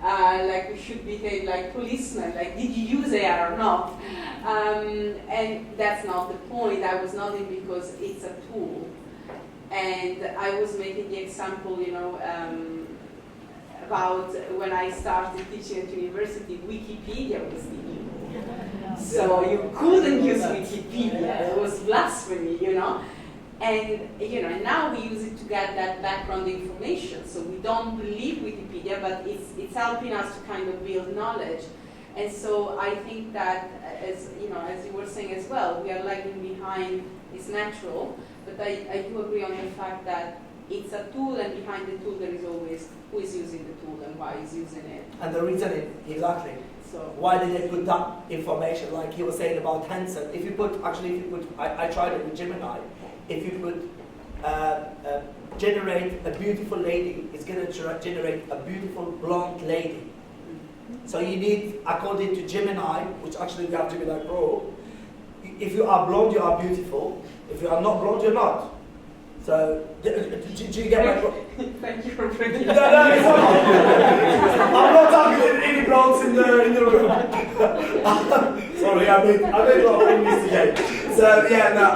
we should behave like policemen, did you use AI or not? And that's not the point. I was nodding because it's a tool. And I was making the example, about when I started teaching at university, Wikipedia was the evil. So you couldn't use Wikipedia. It was blasphemy, And now we use it to get that background information. So we don't believe Wikipedia, but it's helping us to kind of build knowledge. And so I think that, as you were saying as well, we are lagging behind. It's natural. But I do agree on the fact that it's a tool, and behind the tool there is always who is using the tool and why is using it. And the reason is, exactly. So why did they put that information, like he was saying about Tencent? I tried it with Gemini. If you put generate a beautiful lady, it's going to generate a beautiful blonde lady. So you need, according to Gemini, which actually we have Gemini Pro, if you are blonde, you are beautiful. If you are not blonde, you're not. So, do you get my point? Thank you for bringing No, it's not. I'm not talking any blondes in the room. Sorry, I made a lot of English today. So yeah, no,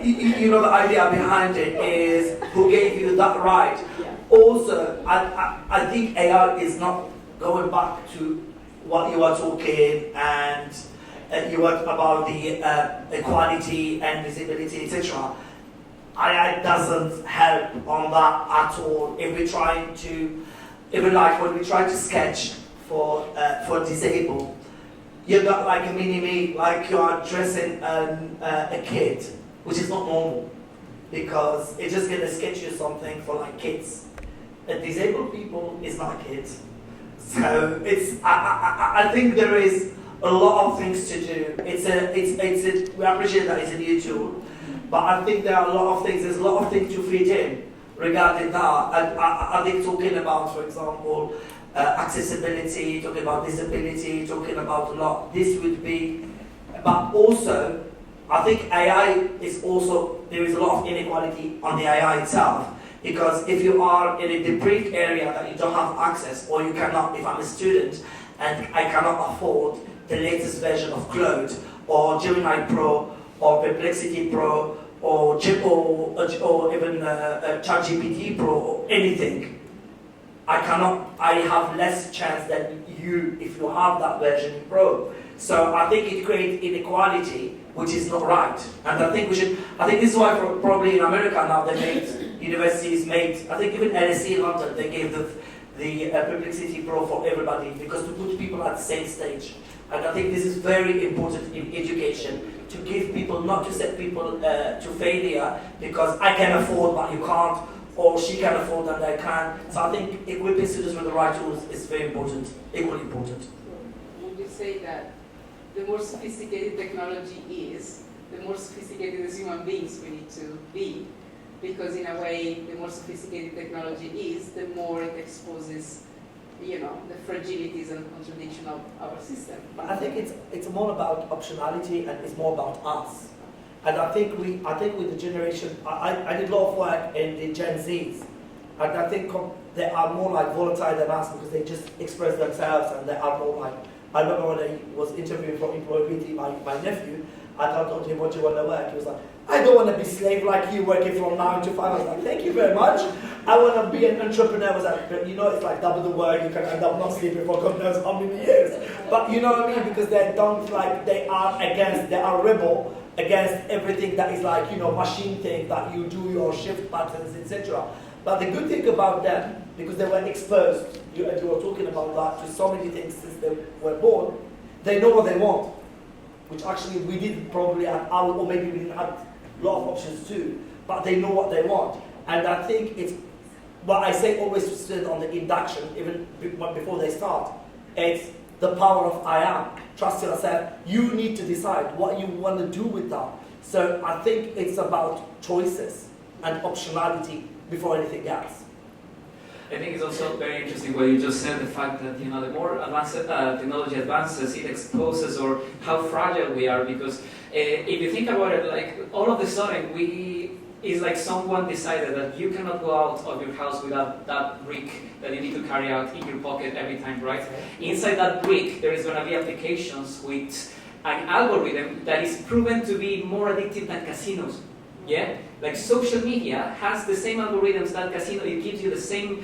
you know the idea behind it is who gave you that right. Yeah. Also, I think AI is not going back to what you were talking and you were about the equality and visibility, etc. AI doesn't help on that at all. If we're trying to, even like when we try to sketch for disabled, you've got like a mini-me, like you are dressing a kid, which is not normal, because it's just gonna sketch you something for like kids. Disabled people is not kids. So it's, I think there is a lot of things to do. We appreciate that it's a new tool, but I think there are a lot of things, there's a lot of things to fit in regarding that. And I think talking about, for example, accessibility, talking about disability, talking about a lot, this would be, but also, I think AI is also, there is a lot of inequality on the AI itself. Because if you are in a deprived area that you don't have access, or you cannot, if I'm a student and I cannot afford the latest version of Claude, or Gemini Pro, or Perplexity Pro, or even ChatGPT Pro, or anything, I have less chance than you if you have that version in Pro. So I think it creates inequality, which is not right. And I think this is why probably in America now universities made, I think even LSE in London, they gave the Perplexity Pro for everybody, because to put people at the same stage. And I think this is very important in education, to give people, not to set people to failure, because I can afford but you can't, or she can afford and I can't. So I think equipping students with the right tools is very important, equally important. Would you say that the more sophisticated technology is, the more sophisticated as human beings we need to be? Because in a way, the more sophisticated technology is, the more it exposes, the fragilities and contradiction of our system. But I think it's more about optionality, and it's more about us. And I think with the generation, I did a lot of work in the Gen Zs, and I think they are more like volatile than us, because they just express themselves, and they are more like, I remember when I was interviewing for employability, my nephew, and I told him, what do you want to work? He was like, I don't want to be slave like you, working from 9 to 5. I was like, thank you very much. I want to be an entrepreneur. I was like, but it's like double the work. You can end up not sleeping for God knows how many years. But you know what I mean? Because they are rebel against everything that is like, machine thing that you do your shift patterns, etc. But the good thing about them, because they were exposed, you were talking about that, to so many things since they were born, they know what they want. Which actually we didn't probably have, or maybe we didn't have a lot of options too, but they know what they want. And I think it's what I say always to students on the induction, even before they start, it's the power of I am. Trust yourself. You need to decide what you want to do with that. So I think it's about choices and optionality before anything else. I think it's also very interesting what you just said, the fact that the more advanced technology advances, it exposes or how fragile we are, because if you think about it, like all of a sudden it's like someone decided that you cannot go out of your house without that brick that you need to carry out in your pocket every time, right? Inside that brick, there is going to be applications with an algorithm that is proven to be more addictive than casinos. Yeah, like social media has the same algorithms that casino. It gives you the same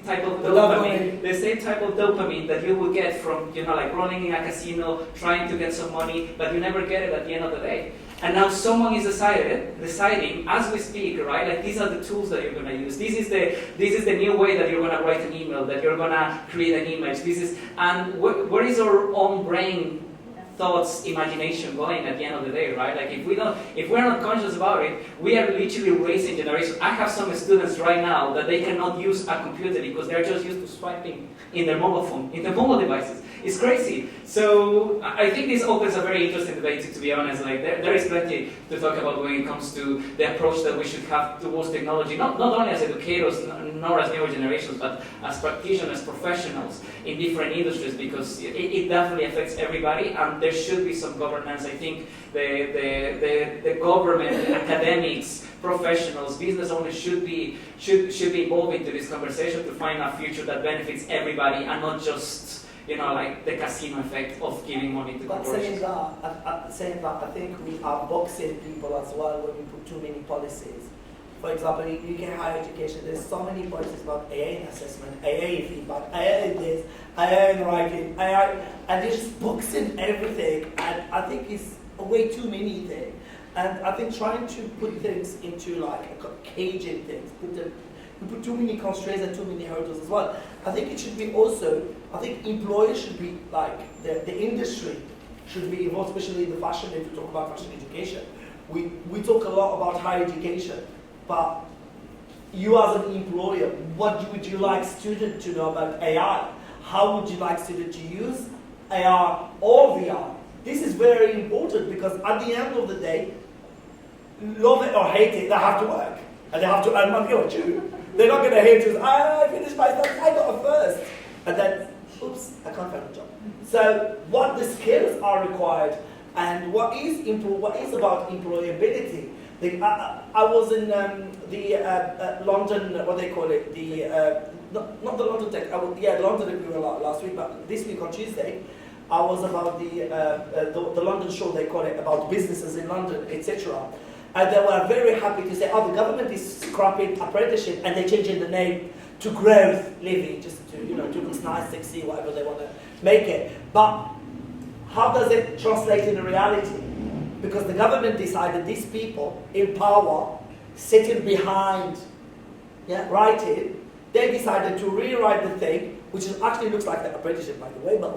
type of dopamine, the same type of dopamine that you will get from like running in a casino, trying to get some money, but you never get it at the end of the day. And now someone is deciding as we speak, right? Like these are the tools that you're going to use. This is the new way that you're going to write an email, that you're going to create an image. And where is our own brain thoughts, imagination going at the end of the day, right? Like if we're not conscious about it, we are literally raising generations. I have some students right now that they cannot use a computer because they're just used to swiping in their mobile phone, in their mobile devices. It's crazy. So I think this opens a very interesting debate, to be honest. Like there is plenty to talk about when it comes to the approach that we should have towards technology, not only as educators, nor as newer generations, but as practitioners, professionals in different industries, because it definitely affects everybody, and there should be some governance. I think the government, the academics, professionals, business owners should be involved into this conversation to find a future that benefits everybody and not just, you know, like the casino effect of giving money to corporations. Saying that, I think we are boxing people as well when we put too many policies. For example, in UK higher education, there's so many policies about AA in assessment, AA in feedback, AA in this, AA in writing, AA, and they're just boxing everything, and I think it's way too many things. And I think trying to put things into like caging things, we put too many constraints and too many hurdles as well. I think it should be also, I think employers should be like, the industry should be involved, especially in the fashion, if we talk about fashion education. We talk a lot about higher education, but you as an employer, what would you like students to know about AI? How would you like students to use AR or VR? This is very important because at the end of the day, love it or hate it, they have to work. And they have to earn money or two. They're not going to hate you, I finished my studies, I got a first. And then, oops, I can't find a job. So what the skills are required and what is about employability. I was in the London, what they call it, not the London Tech, London we were last week, but this week on Tuesday, I was about the London show, they call it, about businesses in London, etc. And they were very happy to say, oh, the government is scrapping apprenticeship and they're changing the name to growth living, just to, you know, to look nice, sexy, whatever they want to make it. But how does it translate in reality? Because the government decided these people in power, sitting behind, writing, they decided to rewrite the thing, which actually looks like the apprenticeship, by the way, but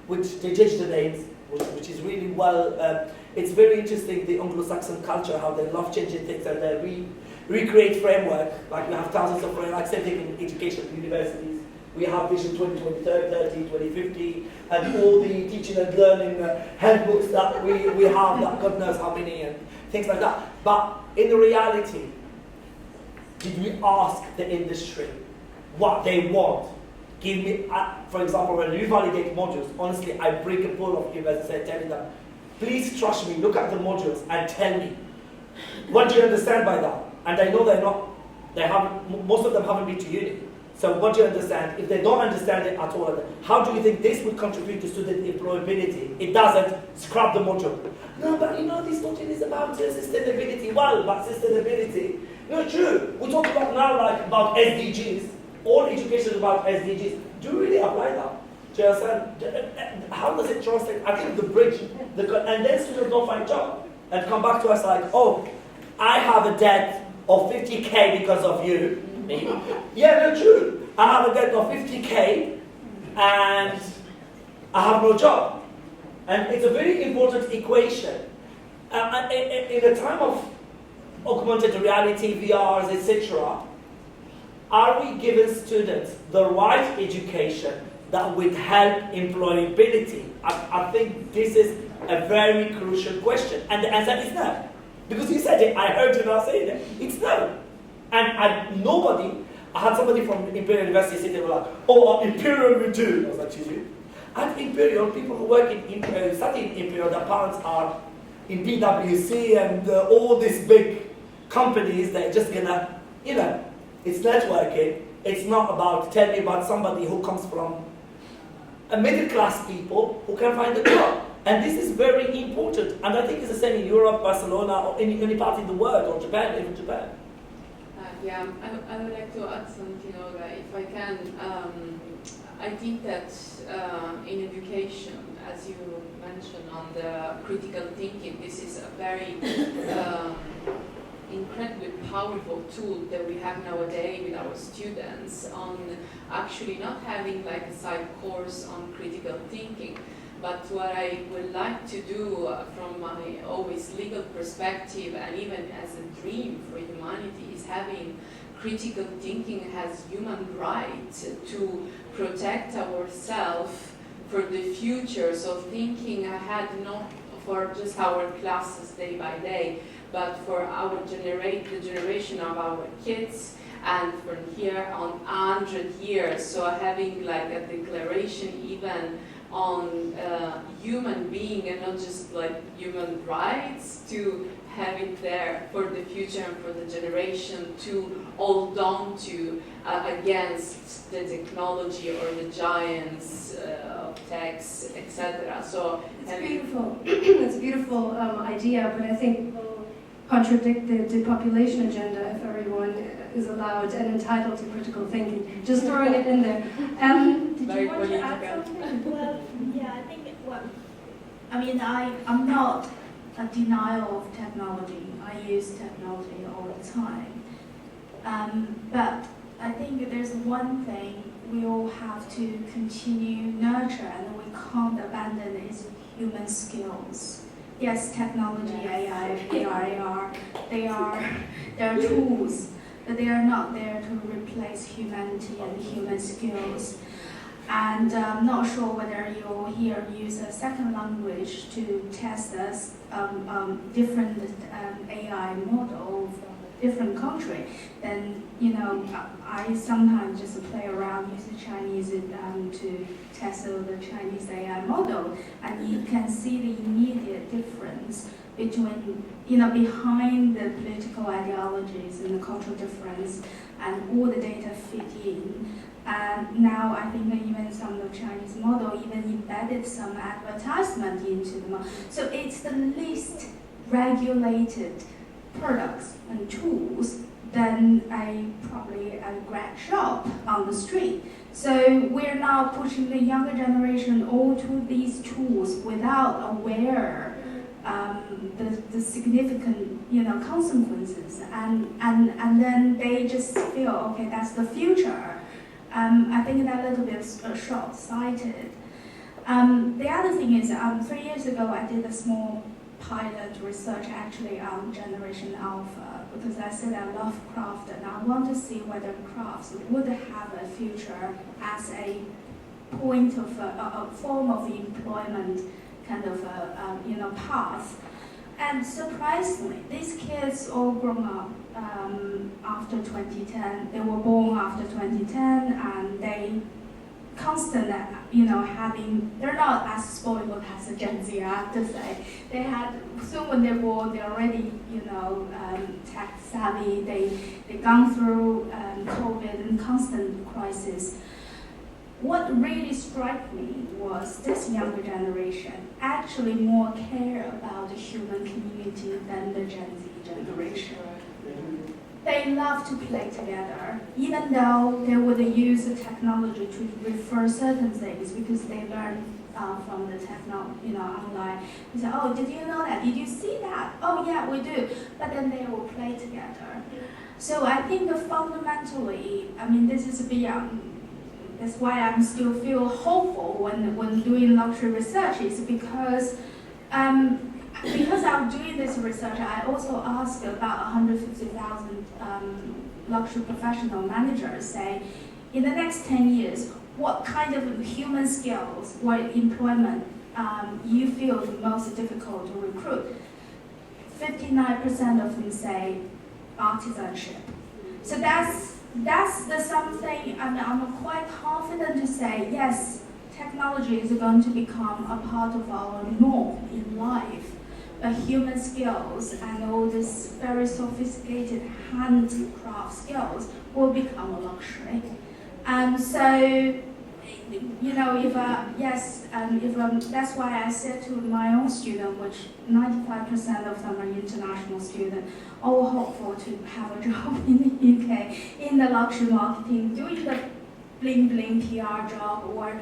which they changed the names, which is really well. It's very interesting, the Anglo-Saxon culture, how they love changing things and they recreate framework. Like we have thousands of frameworks, same thing in education, universities. We have Vision 2020, 30, 2050, and all the teaching and learning handbooks that we have, that God knows how many, and things like that. But in the reality, did we ask the industry what they want? Give me, for example, when we validate modules, honestly, I break a pool of universities and telling them, please trust me, look at the modules and tell me, what do you understand by that? And I know most of them haven't been to uni. So what do you understand? If they don't understand it at all, how do you think this would contribute to student employability? It doesn't, scrap the module. No, but you know, this module is about sustainability. Well, but sustainability, no, true. We talk about now like about SDGs. All education is about SDGs. Do you really apply that? Do you understand? How does it translate? I think the bridge, and then students don't find a job and come back to us like, oh, I have a debt of 50K because of you. Yeah, no, true. I have a debt of 50K and I have no job. And it's a very important equation. In a time of augmented reality, VRs, etc., are we giving students the right education that would help employability? I think this is a very crucial question. And the answer is no. Because you said it, I heard you now saying it. It's no. And nobody, I had somebody from Imperial University say, they were like, oh, Imperial we do. I was like, excuse you? At Imperial, people who work in Imperial, study in Imperial, their parents are in PwC and all these big companies, they're just gonna, you know, it's networking. It's not about, tell me about somebody who comes from a middle class people who can find a job. And this is very important. And I think it's the same in Europe, Barcelona, or any part in the world, or Japan, even Japan. Yeah, I would like to add something, that if I can. I think that in education, as you mentioned on the critical thinking, this is a very incredibly powerful tool that we have nowadays with our students on actually not having like a side course on critical thinking, But what I would like to do from my always legal perspective and even as a dream for humanity is having critical thinking as human right to protect ourselves for the future. So thinking ahead not for just our classes day by day, but for the generation of our kids, and from here on 100 years. So having like a declaration even on human being and not just like human rights, to have it there for the future and for the generation to hold on to against the technology or the giants of techs, etc. So it's beautiful. It's a beautiful idea, but I think will contradict the depopulation agenda if everyone is allowed and entitled to critical thinking. Just throwing it in there. Did you want to add something? Well, yeah, I think, I'm not a denial of technology. I use technology all the time. But I think there's one thing we all have to continue nurture and we can't abandon is human skills. Yes, technology, AI, VR, AR, they're tools, but they are not there to replace humanity and human skills. And I'm not sure whether you'll here use a second language to test us different AI model from a different country. Then, I sometimes just play around using Chinese to test the Chinese AI model, and you can see the immediate difference between, behind the political ideologies and the cultural difference, and all the data fit in. And now I think even some of the Chinese model even embedded some advertisement into the model. So it's the least regulated products and tools than probably a grad shop on the street. So we're now pushing the younger generation all to these tools without aware the significant consequences, and then they just feel, okay, that's the future. I think that a little bit short-sighted. The other thing is, 3 years ago I did a small pilot research actually on Generation Alpha, because I said I love craft and I want to see whether crafts would have a future as a point of a form of employment kind of path. And surprisingly, these kids all grown up after 2010. They were born after 2010, and they constantly, they're not as spoiled as a Gen Z, I have to say. They had, soon when they're born, they're already, tech savvy. They've gone through COVID and constant crisis. What really struck me was this younger generation actually more care about the human community than the Gen Z generation. They love to play together, even though they would use the technology to refer certain things because they learn from the technology, online. They say, oh, did you know that? Did you see that? Oh, yeah, we do. But then they will play together. So I think fundamentally, this is beyond. That's why I still feel hopeful when doing luxury research, is because I'm doing this research, I also asked about 150,000 luxury professional managers, say, in the next 10 years, what kind of human skills or employment you feel the most difficult to recruit? 59% of them say artisanship. So that's the something, I'm quite confident to say, yes, technology is going to become a part of our norm in life. But human skills and all this very sophisticated handcraft skills will become a luxury. So, that's why I said to my own student, which 95% of them are international students, all hopeful to have a job in the UK in the luxury marketing, doing the bling bling PR job or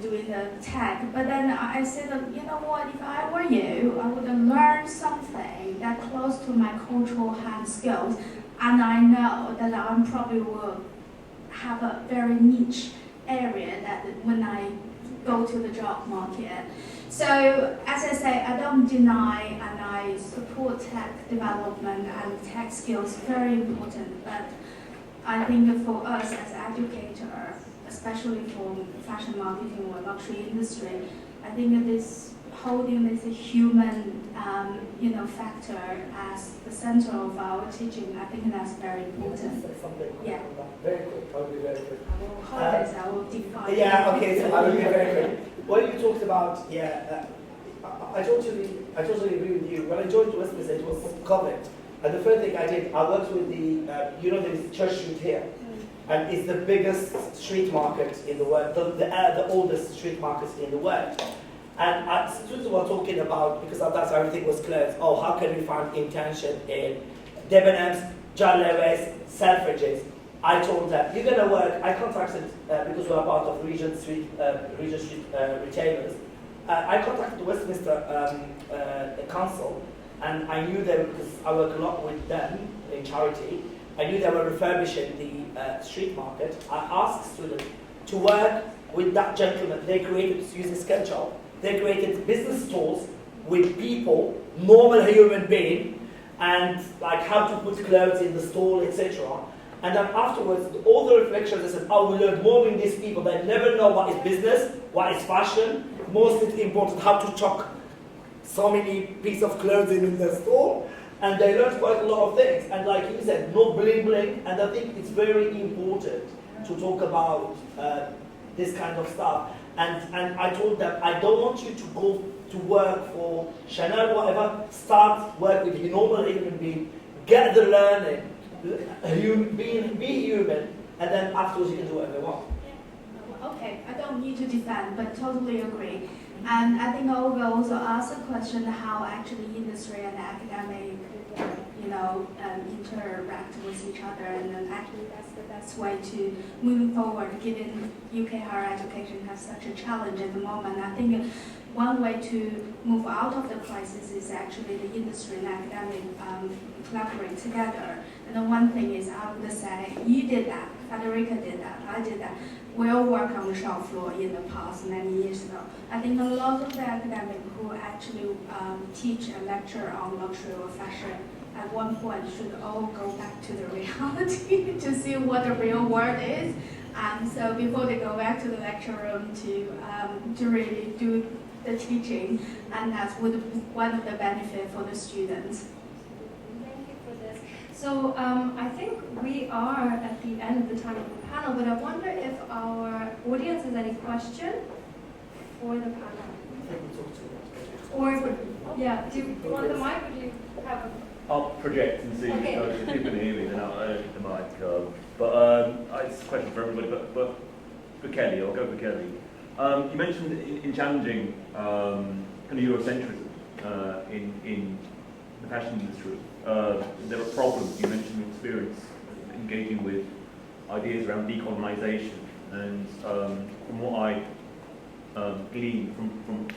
doing the tech. But then I said, you know what, if I were you, I would have learned something that close to my cultural hand skills, and I know that I probably will have a very niche area that when I go to the job market. So as I say, I don't deny and I support tech development and tech skills, very important, but I think for us as educators, especially for fashion marketing or luxury industry, I think this holding this human factor as the center of our teaching, I think that's very important. Yeah. Very quick, I'll be very quick. I will define. Yeah, okay, so I will be very quick. What you talked about, I totally agree with you. When I joined Westminster, it was COVID. And the first thing I did, I worked with the Church Street here. And it's the biggest street market in the world, the oldest street market in the world. And students were talking about, because of that everything was closed, how can we find internship in Debenhams, John Lewis, Selfridges? I told them, you're going to work, I contacted, because we're part of Regent Street retailers, I contacted the Westminster Council, and I knew them, because I work a lot with them in charity, I knew they were refurbishing the street market. I asked students to work with that gentleman. They created, using SketchUp, they created business stores with people, normal human beings, and like how to put clothes in the store, etc. And then afterwards, all the reflections, they said, we learned more with these people. They never know what is business, what is fashion. Most important, how to chuck so many pieces of clothing in the store. And they learned quite a lot of things. And like you said, no bling bling. And I think it's very important to talk about this kind of stuff. And I told them, I don't want you to go to work for Chanel, whatever. Start work with a normal human being. Get the learning. Be human. And then afterwards you can do whatever you want. Okay, I don't need to defend, but totally agree. And I think Olga also asked a question how actually industry and academic, interact with each other, and then actually that's the best way to moving forward, given UK higher education has such a challenge at the moment. I think one way to move out of the crisis is actually the industry and academic collaborate together. And the one thing is, I would say, you did that, Federica did that, I did that. We all work on the shop floor in the past many years ago. I think a lot of the academics who actually teach and lecture on luxury or fashion at one point should all go back to the reality to see what the real world is. And so before they go back to the lecture room to really do the teaching, and that's one of the benefits for the students. Thank you for this. So I think we are at the end of the time of the panel, but I wonder if our audience has any question for the panel. Or, yeah, do you want the mic, or do you have a... I'll project and see Okay. if people can hear me, then I'll need the mic. It's a question for everybody, but for Kelly, I'll go for Kelly. You mentioned in challenging kind of Eurocentrism in the fashion industry, there are problems. You mentioned your experience engaging with ideas around decolonisation, and from what I glean from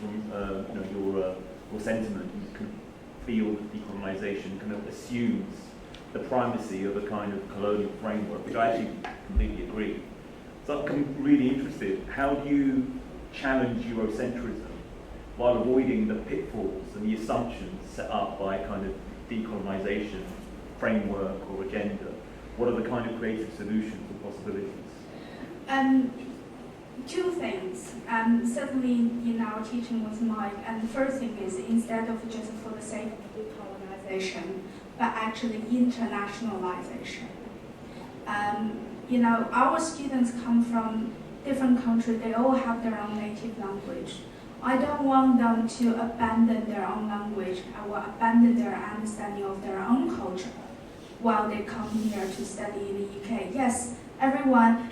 your sentiment, you can feel that decolonisation kind of assumes the primacy of a kind of colonial framework, which I actually completely agree. So I'm really interested, how do you challenge Eurocentrism while avoiding the pitfalls and the assumptions set up by a kind of decolonisation framework or agenda? What are the kind of creative solutions or possibilities? Two things. Certainly in our teaching with Mike, and the first thing is, instead of just for the sake of decolonization, but actually internationalization. Our students come from different countries, they all have their own native language. I don't want them to abandon their own language or abandon their understanding of their own culture while they come here to study in the UK. Yes, everyone,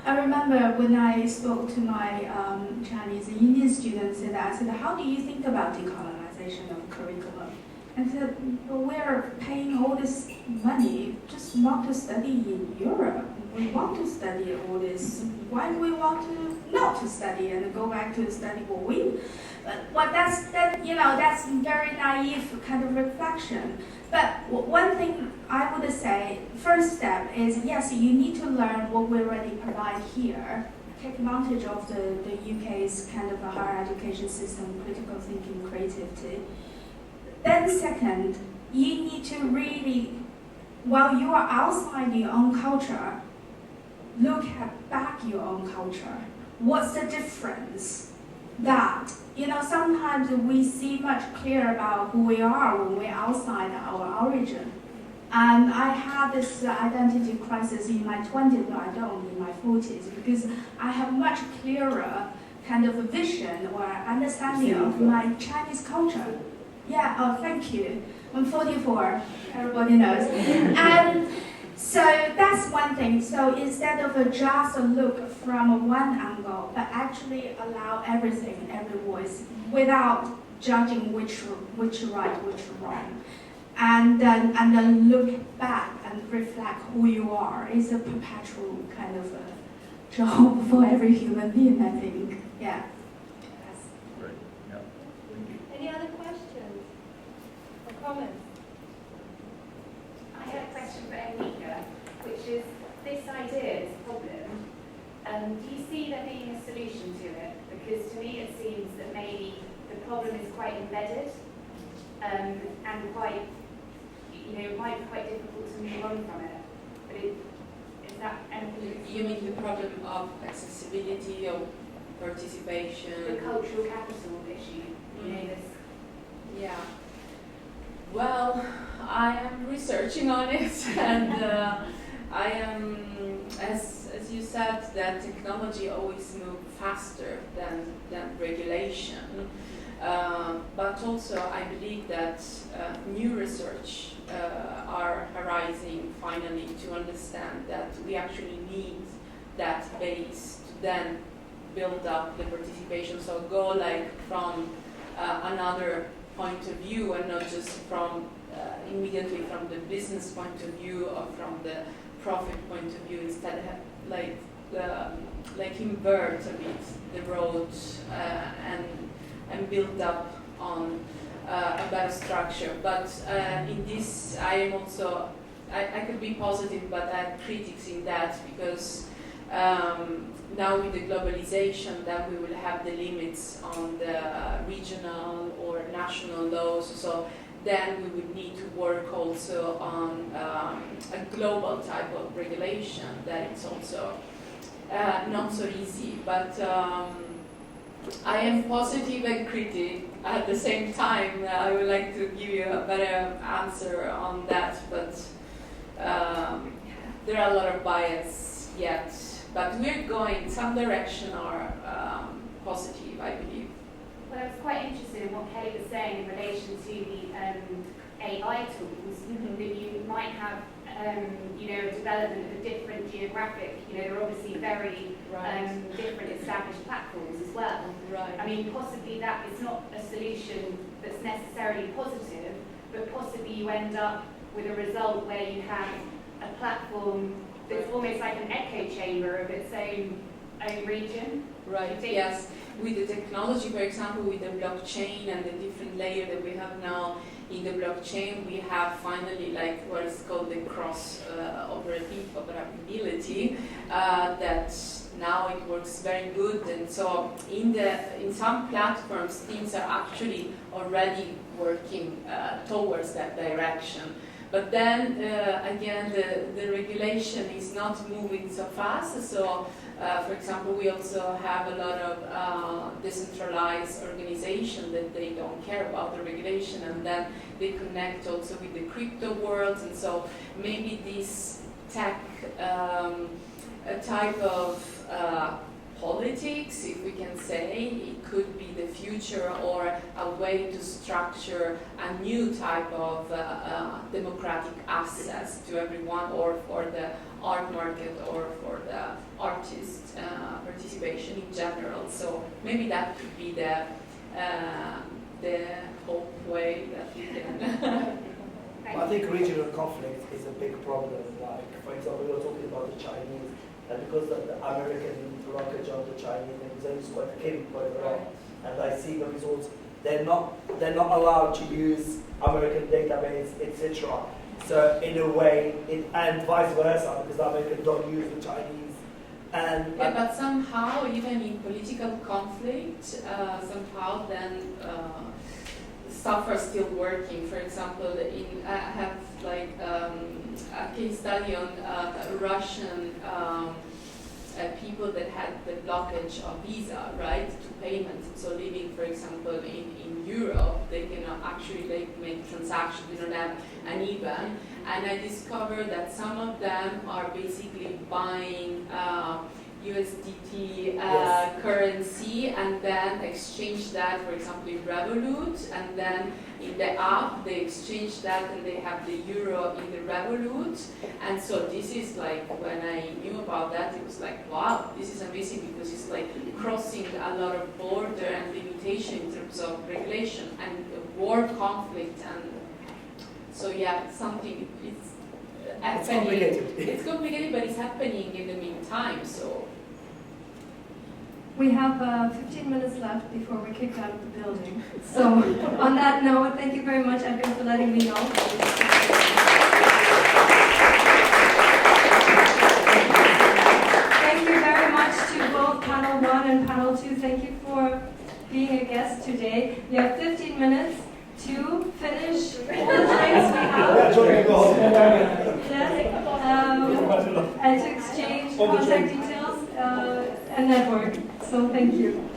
I remember when I spoke to my Chinese and Indian students, I said, how do you think about decolonization of curriculum? And said, well, we're paying all this money just not to study in Europe. We want to study all this. Why do we want to not to study and go back to study what we? Well, that's very naive kind of reflection. But one thing I would say, first step is, yes, you need to learn what we already provide here. take advantage of the UK's kind of a higher education system, critical thinking, creativity. Then second, you need to really, while you are outside your own culture, look at back your own culture. What's the difference? That, sometimes we see much clearer about who we are when we're outside our origin. And I had this identity crisis in my 20s, but I don't in my 40s, because I have much clearer kind of a vision or understanding of my Chinese culture. Yeah, oh, thank you. I'm 44, everybody knows. And so that's one thing. So instead of just a look from one angle, but actually allow everything, every voice, without judging which right, which wrong. And then look back and reflect who you are. It's a perpetual kind of a job for every human being, I think. Yeah. Great. Yeah. Thank you. Any other questions or comments? I had a question for Enrica, which is this idea, this problem, do you see there being a solution to it? Because to me it seems that maybe the problem is quite embedded and quite, it might be quite difficult to move on from it. But is that anything? You mean the problem of accessibility or participation? The cultural capital issue, this. Yeah. Well, I am researching on it, and I am, as you said, that technology always moves faster than regulation. But also, I believe that new research are arising finally to understand that we actually need that base to then build up the participation. So go like from another point of view and not just from immediately from the business point of view or from the profit point of view. Instead, like invert a bit the road and build up on a better structure. But in this, I am also, I could be positive, but I have critics in that because now with the globalization, then we will have the limits on the regional or national laws. So then we would need to work also on a global type of regulation that it's also not so easy. But I am positive and critic at the same time. I would like to give you a better answer on that, but there are a lot of bias yet. But we're going, some direction are positive, I believe. Well, I was quite interested in what Kelly was saying in relation to the AI tools, that you might have, a development of a different geographic, they're obviously very different established platforms as well. Right. I mean, possibly that is not a solution that's necessarily positive, but possibly you end up with a result where you have a platform that's almost like an echo chamber of its own region. Right, yes. With the technology, for example, with the blockchain and the different layer that we have now in the blockchain, we have finally like what is called the cross operability that now it works very good. And so in some platforms, things are actually already working towards that direction. But then again, the regulation is not moving so fast. So, for example, we also have a lot of decentralized organizations that they don't care about the regulation, and then they connect also with the crypto world. And so maybe this tech type of politics, if we can say, it could be the future or a way to structure a new type of democratic access to everyone, or for the art market, or for the artist participation in general. So maybe that could be the hope way that we can. I think regional conflict is a big problem. Like, for example, we were talking about the Chinese, and because the American blockage of the Chinese is came quite a lot, and I see the results. They're not allowed to use American database, etc. So in a way, and vice versa, because the Americans don't use the Chinese And Yeah, but somehow, even in political conflict, somehow then stuff are still working. For example, I have like a case study on Russian people that had the blockage of visa, right, to payment. So living, for example, in Europe, they cannot actually make transactions. They don't have an IBAN. And I discovered that some of them are basically buying USDT currency and then exchange that, for example, in Revolut, and then in the app they exchange that and they have the euro in the Revolut. And so this is like, when I knew about that, it was like, wow, this is amazing, because it's like crossing a lot of border and limitation in terms of regulation and war conflict. And so yeah, something, it's happening. It's complicated, but it's happening in the meantime. So We have 15 minutes left before we're kicked out of the building. So on that note, thank you very much, Edgar, for letting me know. Thank you very much to both panel 1 and panel 2. Thank you for being a guest today. We have 15 minutes to finish all the drinks we have. Yes, and to exchange contact details and network. So thank you.